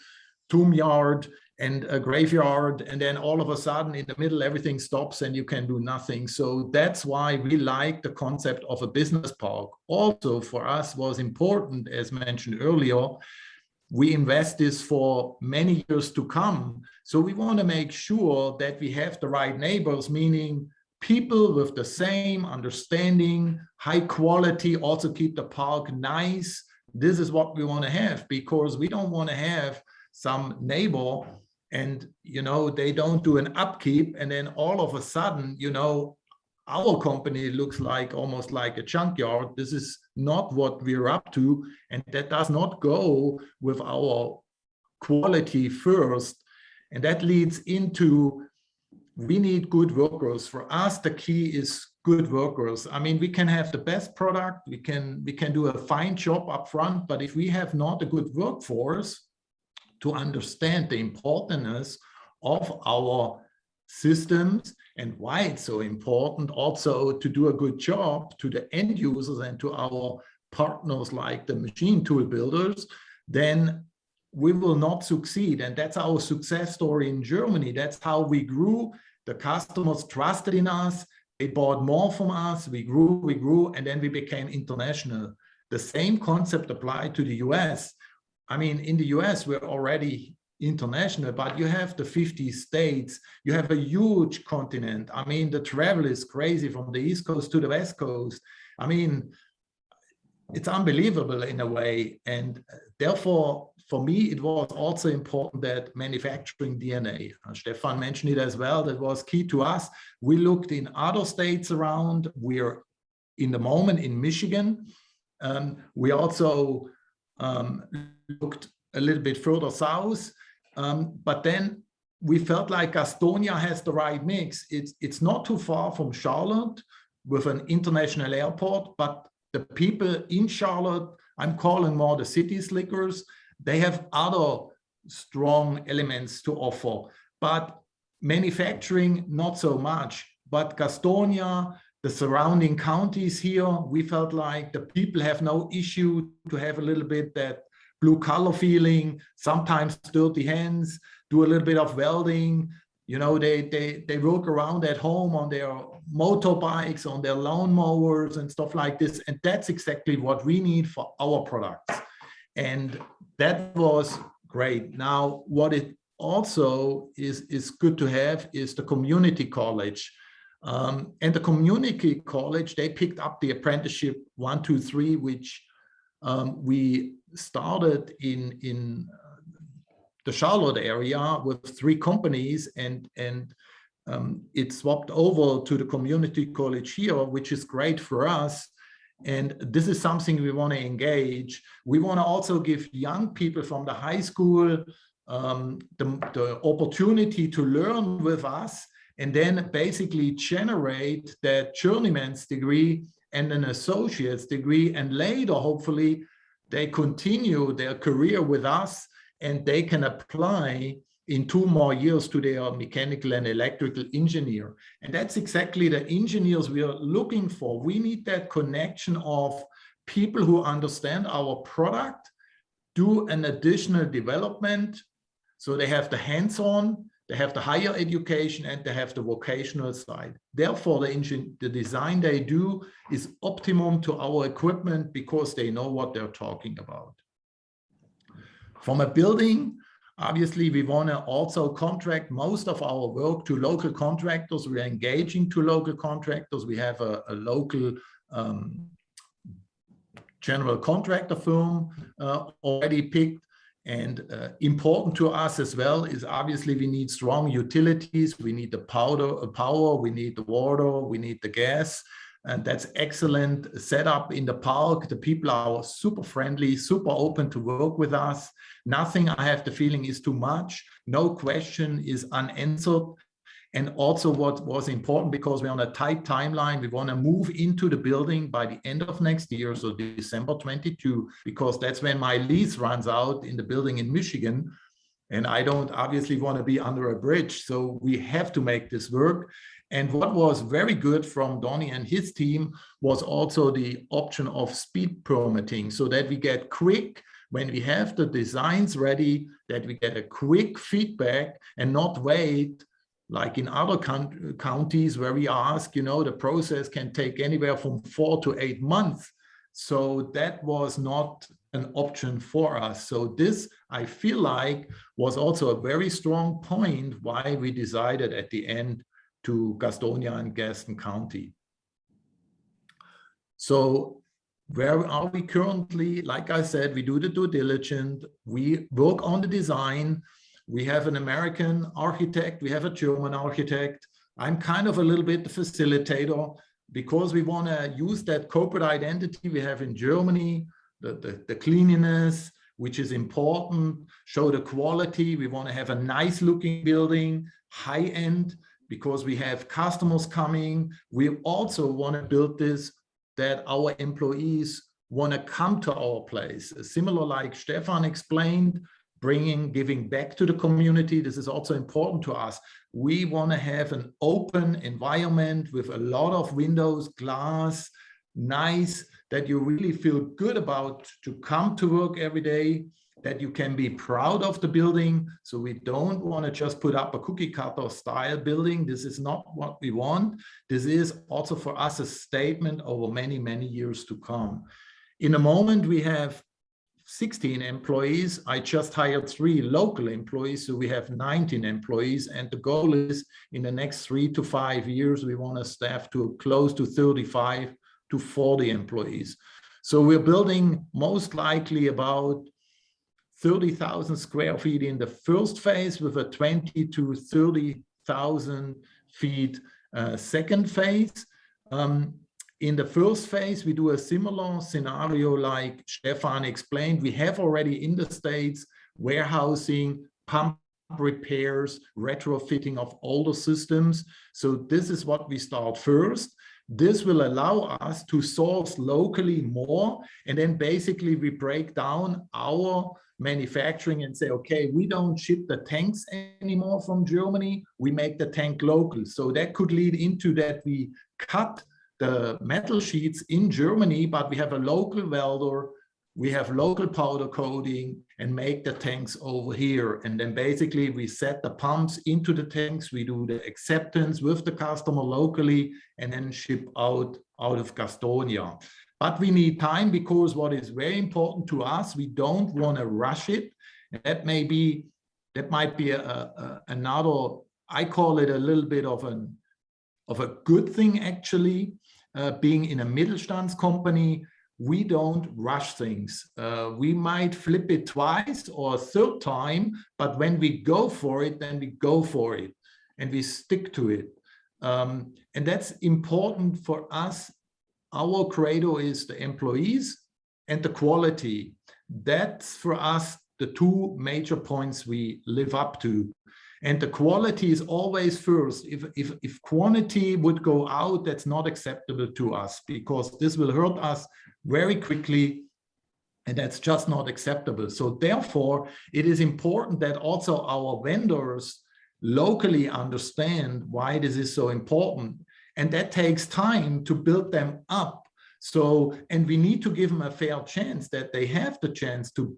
tomb yard and a graveyard, and then all of a sudden in the middle everything stops and you can do nothing. So that's why we like the concept of a business park. Also for us was important, as mentioned earlier, we invest this for many years to come. So we want to make sure that we have the right neighbors, meaning people with the same understanding, high quality, also keep the park nice. This is what we want to have, because we don't want to have some neighbor and, you know, they don't do an upkeep, and then all of a sudden, you know, our company looks like almost like a junkyard. This is not what we're up to, and that does not go with our quality first. And that leads into, we need good workers. For us, the key is good workers. I mean, we can have the best product, we can do a fine job up front, but if we have not a good workforce to understand the importance of our systems and why it's so important, also to do a good job to the end users and to our partners like the machine tool builders, then we will not succeed. And that's our success story in Germany. That's how we grew. The customers trusted in us. They bought more from us. We grew, and then we became international. The same concept applied to the US. I mean, in the US, we're already, international, but you have the 50 states, you have a huge continent. I mean, the travel is crazy from the East Coast to the West Coast. I mean, it's unbelievable in a way. And therefore, for me, it was also important that manufacturing DNA, Stefan mentioned it as well, that was key to us. We looked in other states around. We're in the moment in Michigan. We also looked a little bit further south, but then we felt like Gastonia has the right mix. It's not too far from Charlotte with an international airport, but the people in Charlotte, I'm calling more the city slickers, they have other strong elements to offer, but manufacturing, not so much. But Gastonia, the surrounding counties here, we felt like the people have no issue to have a little bit that blue collar feeling, sometimes dirty hands, do a little bit of welding. You know, they work around at home on their motorbikes, on their lawnmowers and stuff like this. And that's exactly what we need for our products. And that was great. Now, what it also is good to have is the community college. And the community college, they picked up the apprenticeship 1, 2, 3, which we started in the Charlotte area with 3 companies, and it swapped over to the community college here, which is great for us. And this is something we want to engage. We want to also give young people from the high school the opportunity to learn with us, and then basically generate that journeyman's degree and an associate's degree, and later, hopefully, they continue their career with us and they can apply in 2 more years to their mechanical and electrical engineer. And that's exactly the engineers we are looking for. We need that connection of people who understand our product, do an additional development, so they have the hands-on, they have the higher education, and they have the vocational side. Therefore, the design they do is optimum to our equipment because they know what they're talking about. From a building, obviously, we want to also contract most of our work to local contractors. We are engaging to local contractors. We have a local general contractor firm already picked. And important to us as well is obviously we need strong utilities. We need the power, we need the water, we need the gas. And that's excellent setup in the park. The people are super friendly, super open to work with us. Nothing, I have the feeling, is too much. No question is unanswered. And also what was important, because we're on a tight timeline, we want to move into the building by the end of next year, so December 22, because that's when my lease runs out in the building in Michigan. And I don't obviously want to be under a bridge. So we have to make this work. And what was very good from Donnie and his team was also the option of speed permitting, so that we get quick, when we have the designs ready, that we get a quick feedback and not wait like in other counties where we ask, you know, the process can take anywhere from 4 to 8 months. So that was not an option for us. So this, I feel like, was also a very strong point why we decided at the end to Gastonia and Gaston County. So where are we currently? Like I said, we do the due diligence, we work on the design. We have an American architect, we have a German architect. I'm kind of a little bit the facilitator because we want to use that corporate identity we have in Germany, the cleanliness, which is important, show the quality. We want to have a nice looking building, high end, because we have customers coming. We also want to build this that our employees want to come to our place. Similar like Stefan explained, giving back to the community. This is also important to us. We want to have an open environment with a lot of windows, glass, nice, that you really feel good about to come to work every day, that you can be proud of the building. So we don't want to just put up a cookie cutter style building. This is not what we want. This is also for us a statement over many, many years to come. In a moment, we have 16 employees. I just hired 3 local employees, so we have 19 employees. And the goal is in the next 3 to 5 years, we want to staff to close to 35 to 40 employees. So we're building most likely about 30,000 square feet in the first phase with a 20 to 30,000 feet second phase. In the first phase, we do a similar scenario like Stefan explained. We have already in the States warehousing, pump repairs, retrofitting of older systems. So this is what we start first. This will allow us to source locally more. And then basically we break down our manufacturing and say, okay, we don't ship the tanks anymore from Germany. We make the tank local. So that could lead into that we cut the metal sheets in Germany, but we have a local welder, we have local powder coating and make the tanks over here. And then basically we set the pumps into the tanks, we do the acceptance with the customer locally and then ship out of Gastonia. But we need time because what is very important to us, we don't want to rush it. And that might be another, I call it a little bit of a good thing actually. Being in a Mittelstands company, we don't rush things. We might flip it twice or a third time, but when we go for it, then we go for it and we stick to it. And that's important for us. Our credo is the employees and the quality. That's for us the 2 major points we live up to. And the quality is always first. If quantity would go out, that's not acceptable to us because this will hurt us very quickly and that's just not acceptable. So therefore, it is important that also our vendors locally understand why this is so important. And that takes time to build them up. So, and we need to give them a fair chance that they have the chance to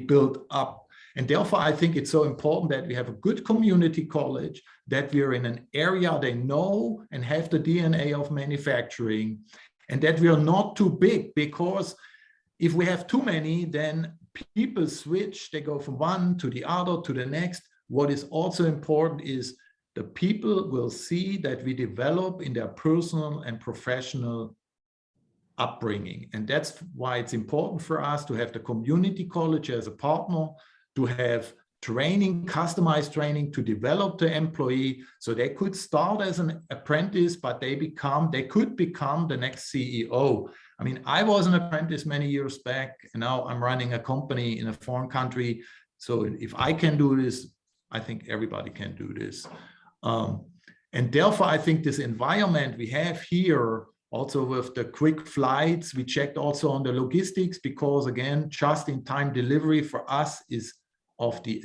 build up. And therefore, I think it's so important that we have a good community college, that we're in an area they know and have the DNA of manufacturing, and that we are not too big, because if we have too many, then people switch, they go from one to the other to the next. What is also important is the people will see that we develop in their personal and professional upbringing. And that's why it's important for us to have the community college as a partner, to have training, customized training to develop the employee so they could start as an apprentice, but they could become the next CEO. I mean, I was an apprentice many years back, and now I'm running a company in a foreign country. So if I can do this, I think everybody can do this. And therefore, I think this environment we have here, also with the quick flights, we checked also on the logistics, because again, just-in-time delivery for us is of the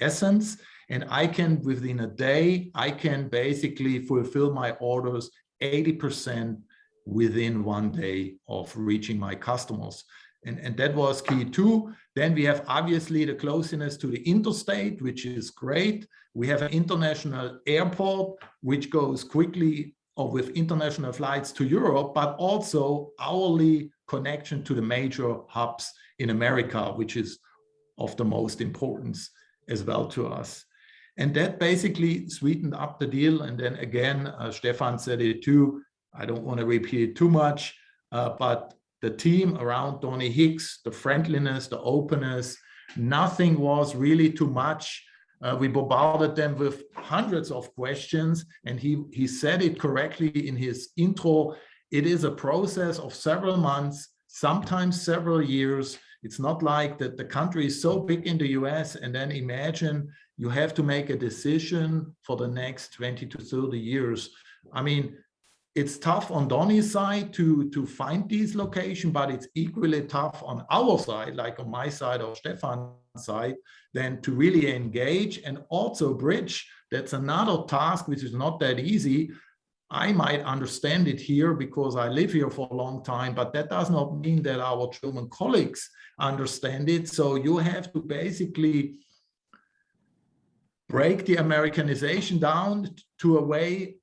essence. And I can, within a day, I can basically fulfill my orders 80% within one day of reaching my customers. And that was key too. Then we have obviously the closeness to the interstate, which is great. We have an international airport, which goes quickly or with international flights to Europe, but also hourly connection to the major hubs in America, which is of the most importance as well to us. And that basically sweetened up the deal. And then again, Stefan said it too, I don't want to repeat it too much, but the team around Donny Hicks, the friendliness, the openness, nothing was really too much. We bombarded them with hundreds of questions, and he said it correctly in his intro. It is a process of several months, sometimes several years. It's not like that the country is so big in the US, and then imagine you have to make a decision for the next 20 to 30 years. I mean, it's tough on Donny's side to find these locations, but it's equally tough on our side, like on my side or Stefan's side, than to really engage and also bridge. That's another task which is not that easy. I might understand it here because I live here for a long time, but that does not mean that our German colleagues understand it. So you have to basically break the Americanization down to a way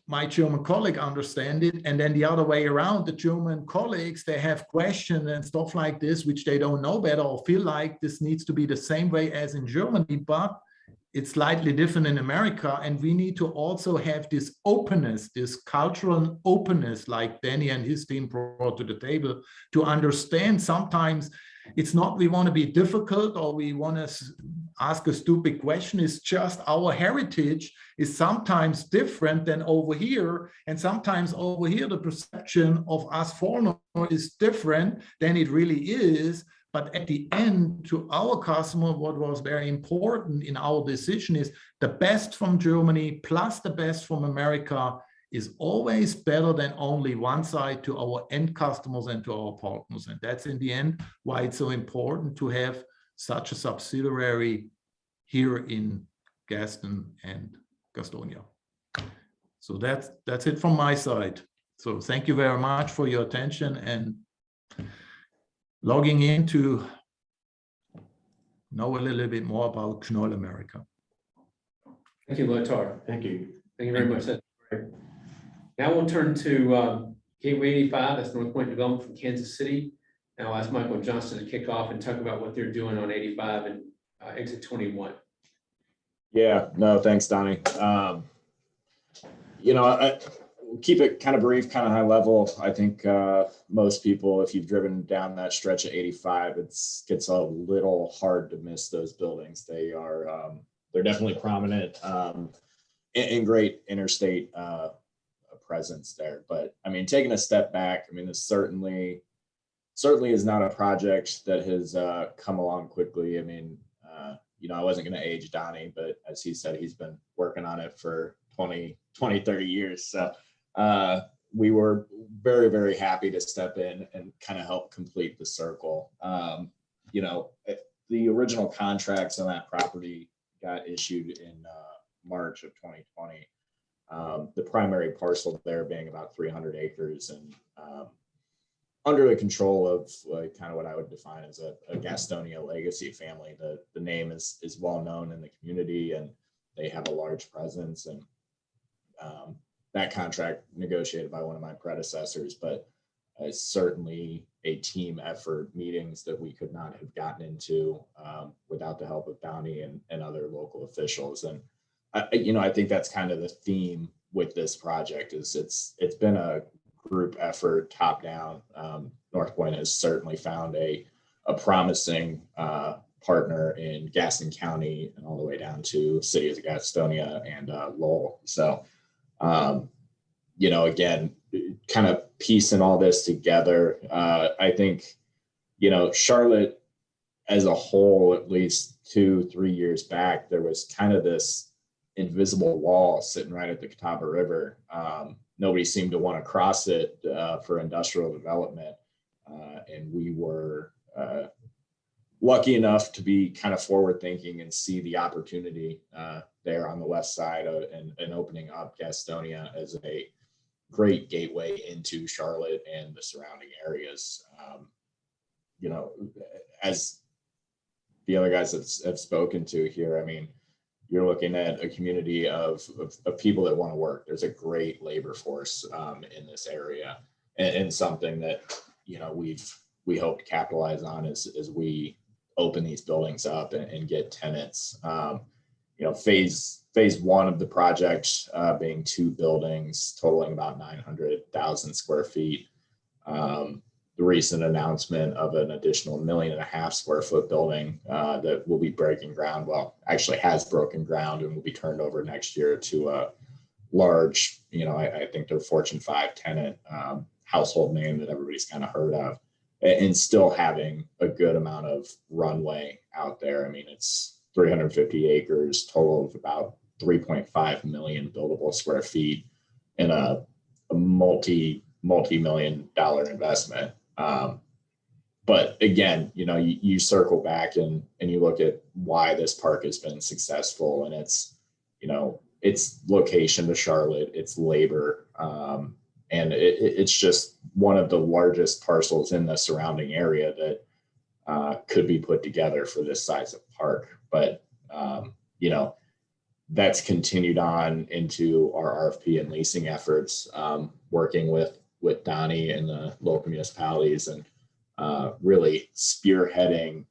my German colleague understand it, and then the other way around, the German colleagues, they have questions and stuff like this, which they don't know better or feel like this needs to be the same way as in Germany, but it's slightly different in America. And we need to also have this openness, this cultural openness, like Danny and his team brought to the table, to understand sometimes it's not we want to be difficult or we want to ask a stupid question. It's just our heritage is sometimes different than over here. And sometimes over here, the perception of us foreigners is different than it really is. But at the end, to our customer, what was very important in our decision is the best from Germany plus the best from America is always better than only one side to our end customers and to our partners. And that's in the end why it's so important to have such a subsidiary here in Gaston and Gastonia. So that's it from my side. So thank you very much for your attention and logging in to know a little bit more about Knoll America. Thank you, Lothar. Thank you. Thank you very much. That's great. Now we'll turn to Gateway 85, that's North Point Development from Kansas City. Now I'll ask Michael Johnston to kick off and talk about what they're doing on 85 and exit 21. Yeah, no, thanks, Donnie. I keep it kind of brief, kind of high level. I think most people, if you've driven down that stretch of 85, gets a little hard to miss those buildings. They're definitely prominent and great interstate presence there. But I mean, taking a step back, I mean, this certainly is not a project that has come along quickly. I mean, I wasn't going to age Donnie, but as he said, he's been working on it for 20, 30 years. So we were very, very happy to step in and kind of help complete the circle. The original contracts on that property got issued in March of 2020. The primary parcel there being about 300 acres and under the control of kind of what I would define as a Gastonia legacy family. The name is well known in the community and they have a large presence, and that contract negotiated by one of my predecessors, but certainly a team effort, meetings that we could not have gotten into without the help of Donnie and other local officials. And I think that's kind of the theme with this project is it's been a group effort, top down. North Point has certainly found a promising partner in Gaston County and all the way down to cities of Gastonia and Lowell. So, again, kind of piecing all this together, I think, Charlotte as a whole, at least 2-3 years back, there was kind of this invisible wall sitting right at the Catawba River. Nobody seemed to want to cross it for industrial development. And we were lucky enough to be kind of forward thinking and see the opportunity there on the west side and opening up Gastonia as a great gateway into Charlotte and the surrounding areas. As the other guys have spoken to here, I mean, you're looking at a community of people that want to work. There's a great labor force in this area, and something that we hope to capitalize on as we open these buildings up and get tenants. Phase one of the project being 2 buildings totaling about 900,000 square feet. The recent announcement of an additional 1.5 million square foot building that will be breaking ground. Well, actually has broken ground and will be turned over next year to a large, I think they're Fortune 5 tenant, household name that everybody's kind of heard of, and still having a good amount of runway out there. I mean, it's 350 acres, total of about 3.5 million buildable square feet in a multi-million-dollar investment. But again, you circle back and you look at why this park has been successful, and it's location to Charlotte, it's labor, and it's just one of the largest parcels in the surrounding area that could be put together for this size of park. But That's continued on into our RFP and leasing efforts, working with Donnie and the local municipalities, and really spearheading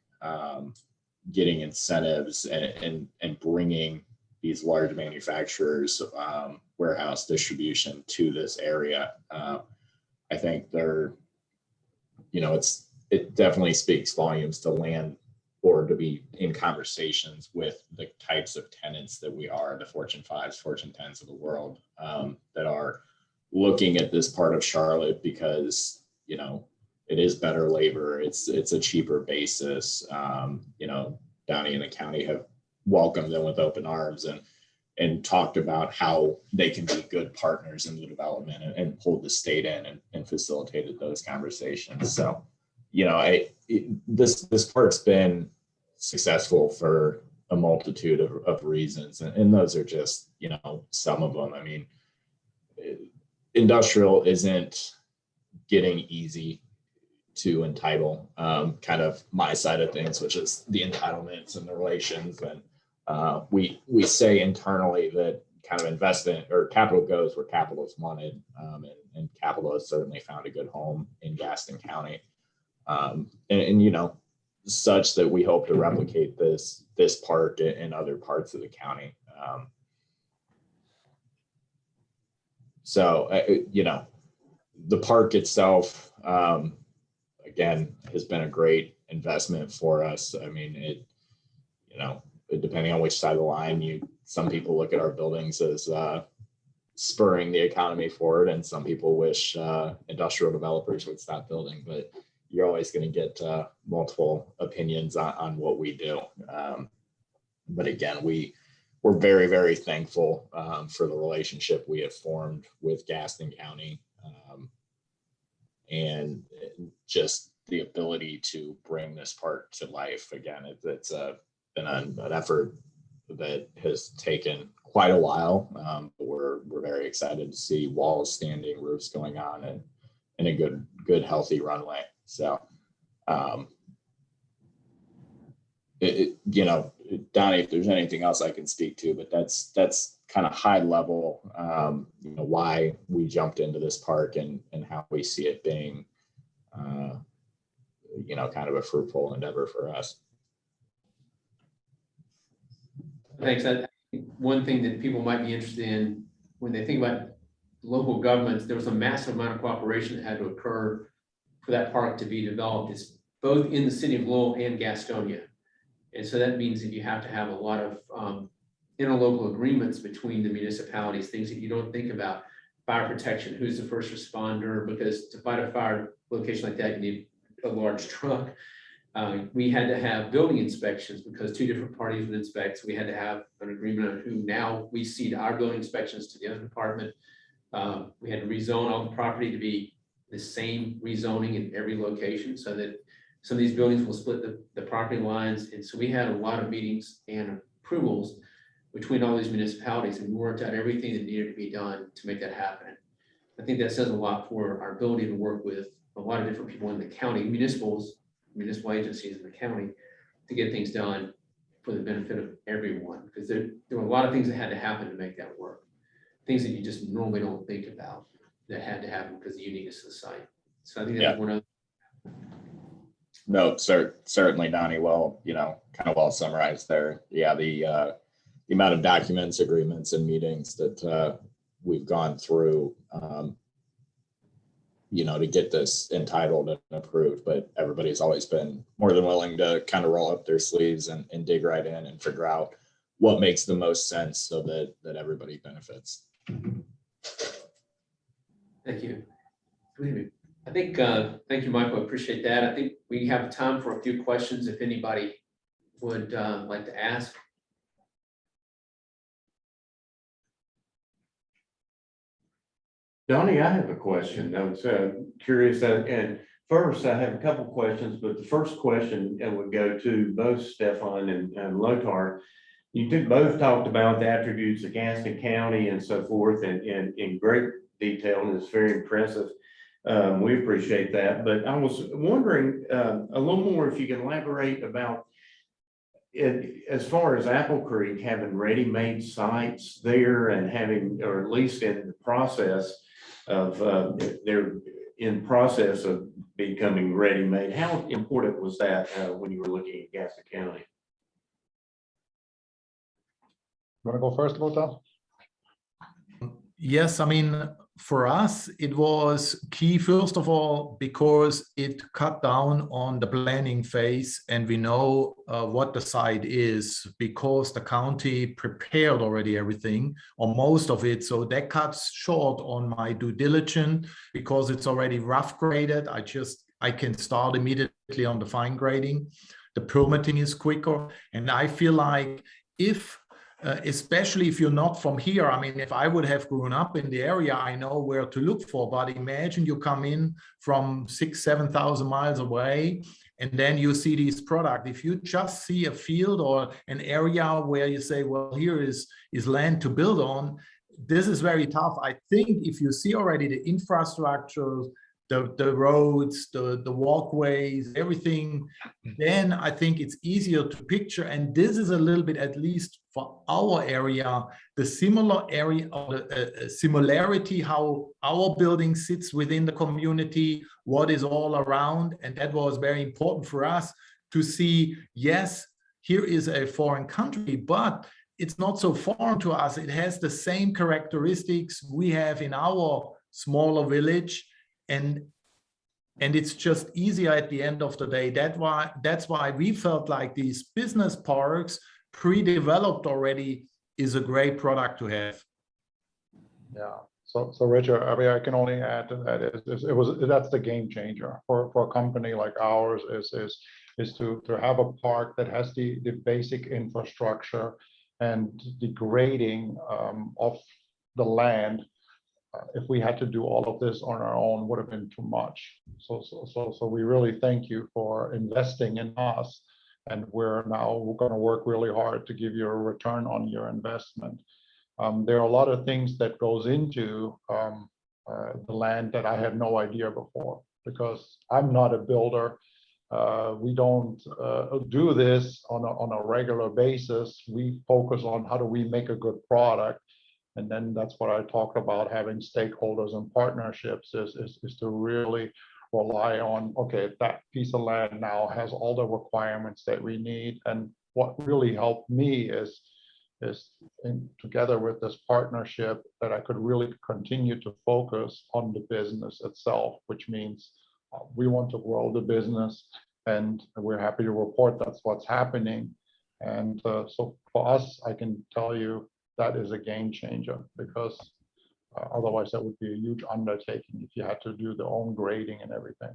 getting incentives and bringing these large manufacturers warehouse distribution to this area. I think it definitely speaks volumes to land or to be in conversations with the types of tenants that we are, the Fortune 5s, Fortune 10s of the world, that are looking at this part of Charlotte because, it is better labor. It's a cheaper basis. Downey and the county have welcomed them with open arms and talked about how they can be good partners in the development and pulled the state in and facilitated those conversations. So, this part's been successful for a multitude of reasons, and those are just some of them. I mean, industrial isn't getting easy to entitle, kind of my side of things, which is the entitlements and the relations. And we say internally that kind of investment or capital goes where capital is wanted, and capital has certainly found a good home in Gaston County, and such that we hope to replicate this park in other parts of the county. So the park itself, again, has been a great investment for us. I mean, depending on which side of the line, some people look at our buildings as spurring the economy forward, and some people wish industrial developers would stop building, but you're always going to get multiple opinions on what we do. But again, we're very, very thankful for the relationship we have formed with Gaston County, and just the ability to bring this park to life. Again, it's been an effort that has taken quite a while, but we're very excited to see walls standing, roofs going on, and a good healthy runway. So, Donnie, if there's anything else I can speak to, but that's kind of high level, why we jumped into this park and how we see it being, kind of a fruitful endeavor for us. Thanks. I think one thing that people might be interested in when they think about local governments, there was a massive amount of cooperation that had to occur for that park to be developed. It's both in the city of Lowell and Gastonia. And so that means that you have to have a lot of interlocal agreements between the municipalities, things that you don't think about. Fire protection, who's the first responder, because to fight a fire location like that, you need a large truck. We had to have building inspections because two different parties would inspect. So we had to have an agreement on who. Now we cede our building inspections to the other department. We had to rezone all the property to be the same rezoning in every location so that some of these buildings will split the property lines. And so we had a lot of meetings and approvals between all these municipalities, and we worked out everything that needed to be done to make that happen. I think that says a lot for our ability to work with a lot of different people in the county, municipal agencies in the county, to get things done for the benefit of everyone. Because there were a lot of things that had to happen to make that work. Things that you just normally don't think about that had to happen because of the uniqueness of the site. So I think that's one of. No, certainly, Donnie. Well, kind of well summarized there. Yeah, the amount of documents, agreements, and meetings that we've gone through, to get this entitled and approved. But everybody's always been more than willing to kind of roll up their sleeves and dig right in and figure out what makes the most sense so that everybody benefits. Thank you. I think, thank you, Michael. I appreciate that. I think we have time for a few questions if anybody would like to ask. Donnie, I have a question. I was curious, and first I have a couple questions, but the first question would go to both Stefan and Lothar. You both talked about the attributes of Gaston County and so forth in great detail, and it's very impressive. We appreciate that, but I was wondering a little more if you can elaborate about as far as Apple Creek having ready-made sites there and having, or at least in the process of, they're in process of becoming ready-made, how important was that when you were looking at Gaston County? You want to go first about that? Yes, I mean, for us, it was key, first of all, because it cut down on the planning phase, and we know what the site is because the county prepared already everything or most of it. So that cuts short on my due diligence because it's already rough graded. I can start immediately on the fine grading. The permitting is quicker, and I feel like especially if you're not from here. I mean, if I would have grown up in the area, I know where to look for, but imagine you come in from 6,000-7,000 miles away, and then you see these products. If you just see a field or an area where you say, well, here is land to build on, this is very tough. I think if you see already the infrastructure, the roads, the walkways, everything, then I think it's easier to picture. And this is a little bit, at least for our area, the similar area or the similarity, how our building sits within the community, what is all around. And that was very important for us to see, yes, here is a foreign country, but it's not so foreign to us. It has the same characteristics we have in our smaller village. And it's just easier at the end of the day. That's why we felt like these business parks pre-developed already is a great product to have. Yeah. So Richard, I mean, I can only add to that that's the game changer for a company like ours is to have a park that has the basic infrastructure and the grading of the land. If we had to do all of this on our own, would have been too much. So we really thank you for investing in us, and we're going to work really hard to give you a return on your investment. There are a lot of things that goes into the land that I had no idea before, because I'm not a builder. We don't do this on a regular basis. We focus on how do we make a good product. And then that's what I talked about, having stakeholders and partnerships is to really rely on, okay, that piece of land now has all the requirements that we need. And what really helped me is together with this partnership that I could really continue to focus on the business itself, which means we want to grow the business, and we're happy to report that's what's happening. And so for us, I can tell you, that is a game changer, because otherwise that would be a huge undertaking if you had to do their own grading and everything.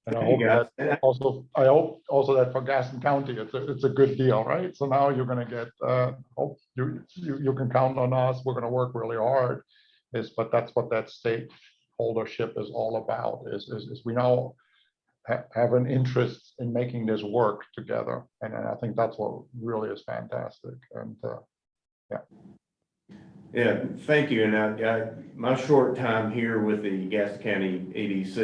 And I hope that also that for Gaston County, it's a good deal, right? So now you're going to get, you can count on us. We're going to work really hard. But that's what that stakeholdership is all about. Is we now have an interest in making this work together, and I think that's what really is fantastic. And yeah, thank you. And my short time here with the Gaston County EDC,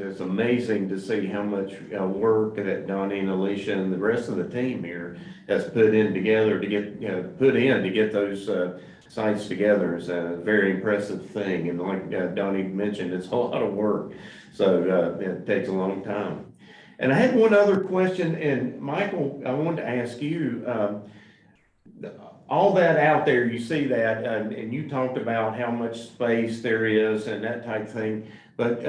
it's amazing to see how much work that Donnie and Alicia and the rest of the team here has put in together to get those sites together. Is a very impressive thing. And like Donnie mentioned, it's a lot of work. So it takes a long time. And I had one other question, and Michael, I wanted to ask you, all that out there, you see that, and you talked about how much space there is and that type of thing, but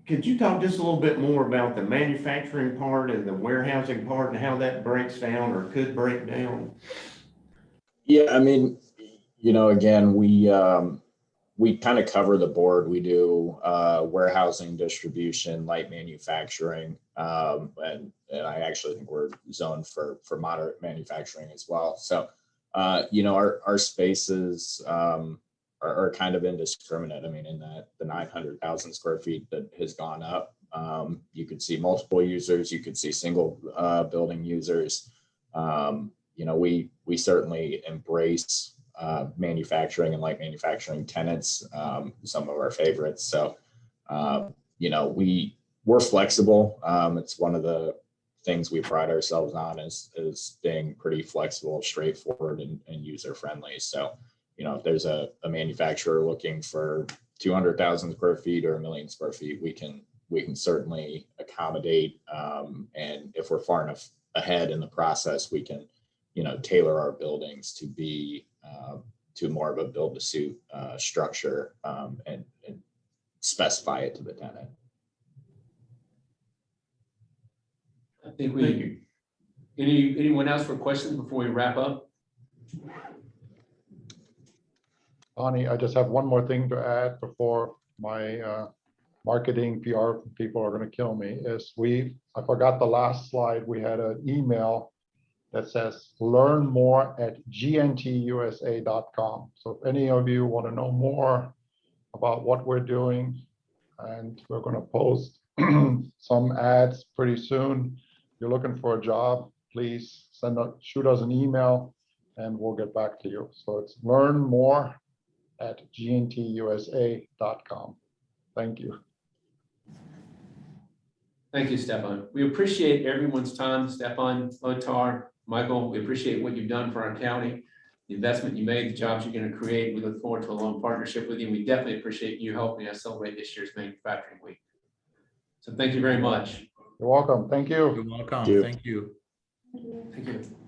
could you talk just a little bit more about the manufacturing part and the warehousing part and how that breaks down or could break down? Yeah, I mean, again, we kind of cover the board. We do warehousing, distribution, light manufacturing, and I actually think we're zoned for moderate manufacturing as well. So, our spaces are kind of indiscriminate. I mean, in that the 900,000 square feet that has gone up, you could see multiple users. You could see single building users. We certainly embrace manufacturing and light manufacturing tenants, some of our favorites. So, we're flexible. It's one of the things we pride ourselves on is being pretty flexible, straightforward, and user friendly. So, if there's a manufacturer looking for 200,000 square feet or 1,000,000 square feet, we can certainly accommodate. And if we're far enough ahead in the process, we can, tailor our buildings to be to more of a build to suit structure, and specify it to the tenant. I think anyone else for questions before we wrap up? Bonnie, I just have one more thing to add before my marketing PR people are going to kill me. I forgot the last slide. We had an email that says learn more at gntusa.com. So if any of you want to know more about what we're doing, and we're going to post some ads pretty soon. If you're looking for a job, please shoot us an email and we'll get back to you. So it's learn more at gntusa.com. Thank you. Thank you, Stefan. We appreciate everyone's time. Stefan, Lothar, Michael, we appreciate what you've done for our county, the investment you made, the jobs you're going to create. We look forward to a long partnership with you. We definitely appreciate you helping us celebrate this year's Manufacturing Week. So thank you very much. You're welcome. Thank you. You're welcome. Thank you. Thank you. Thank you.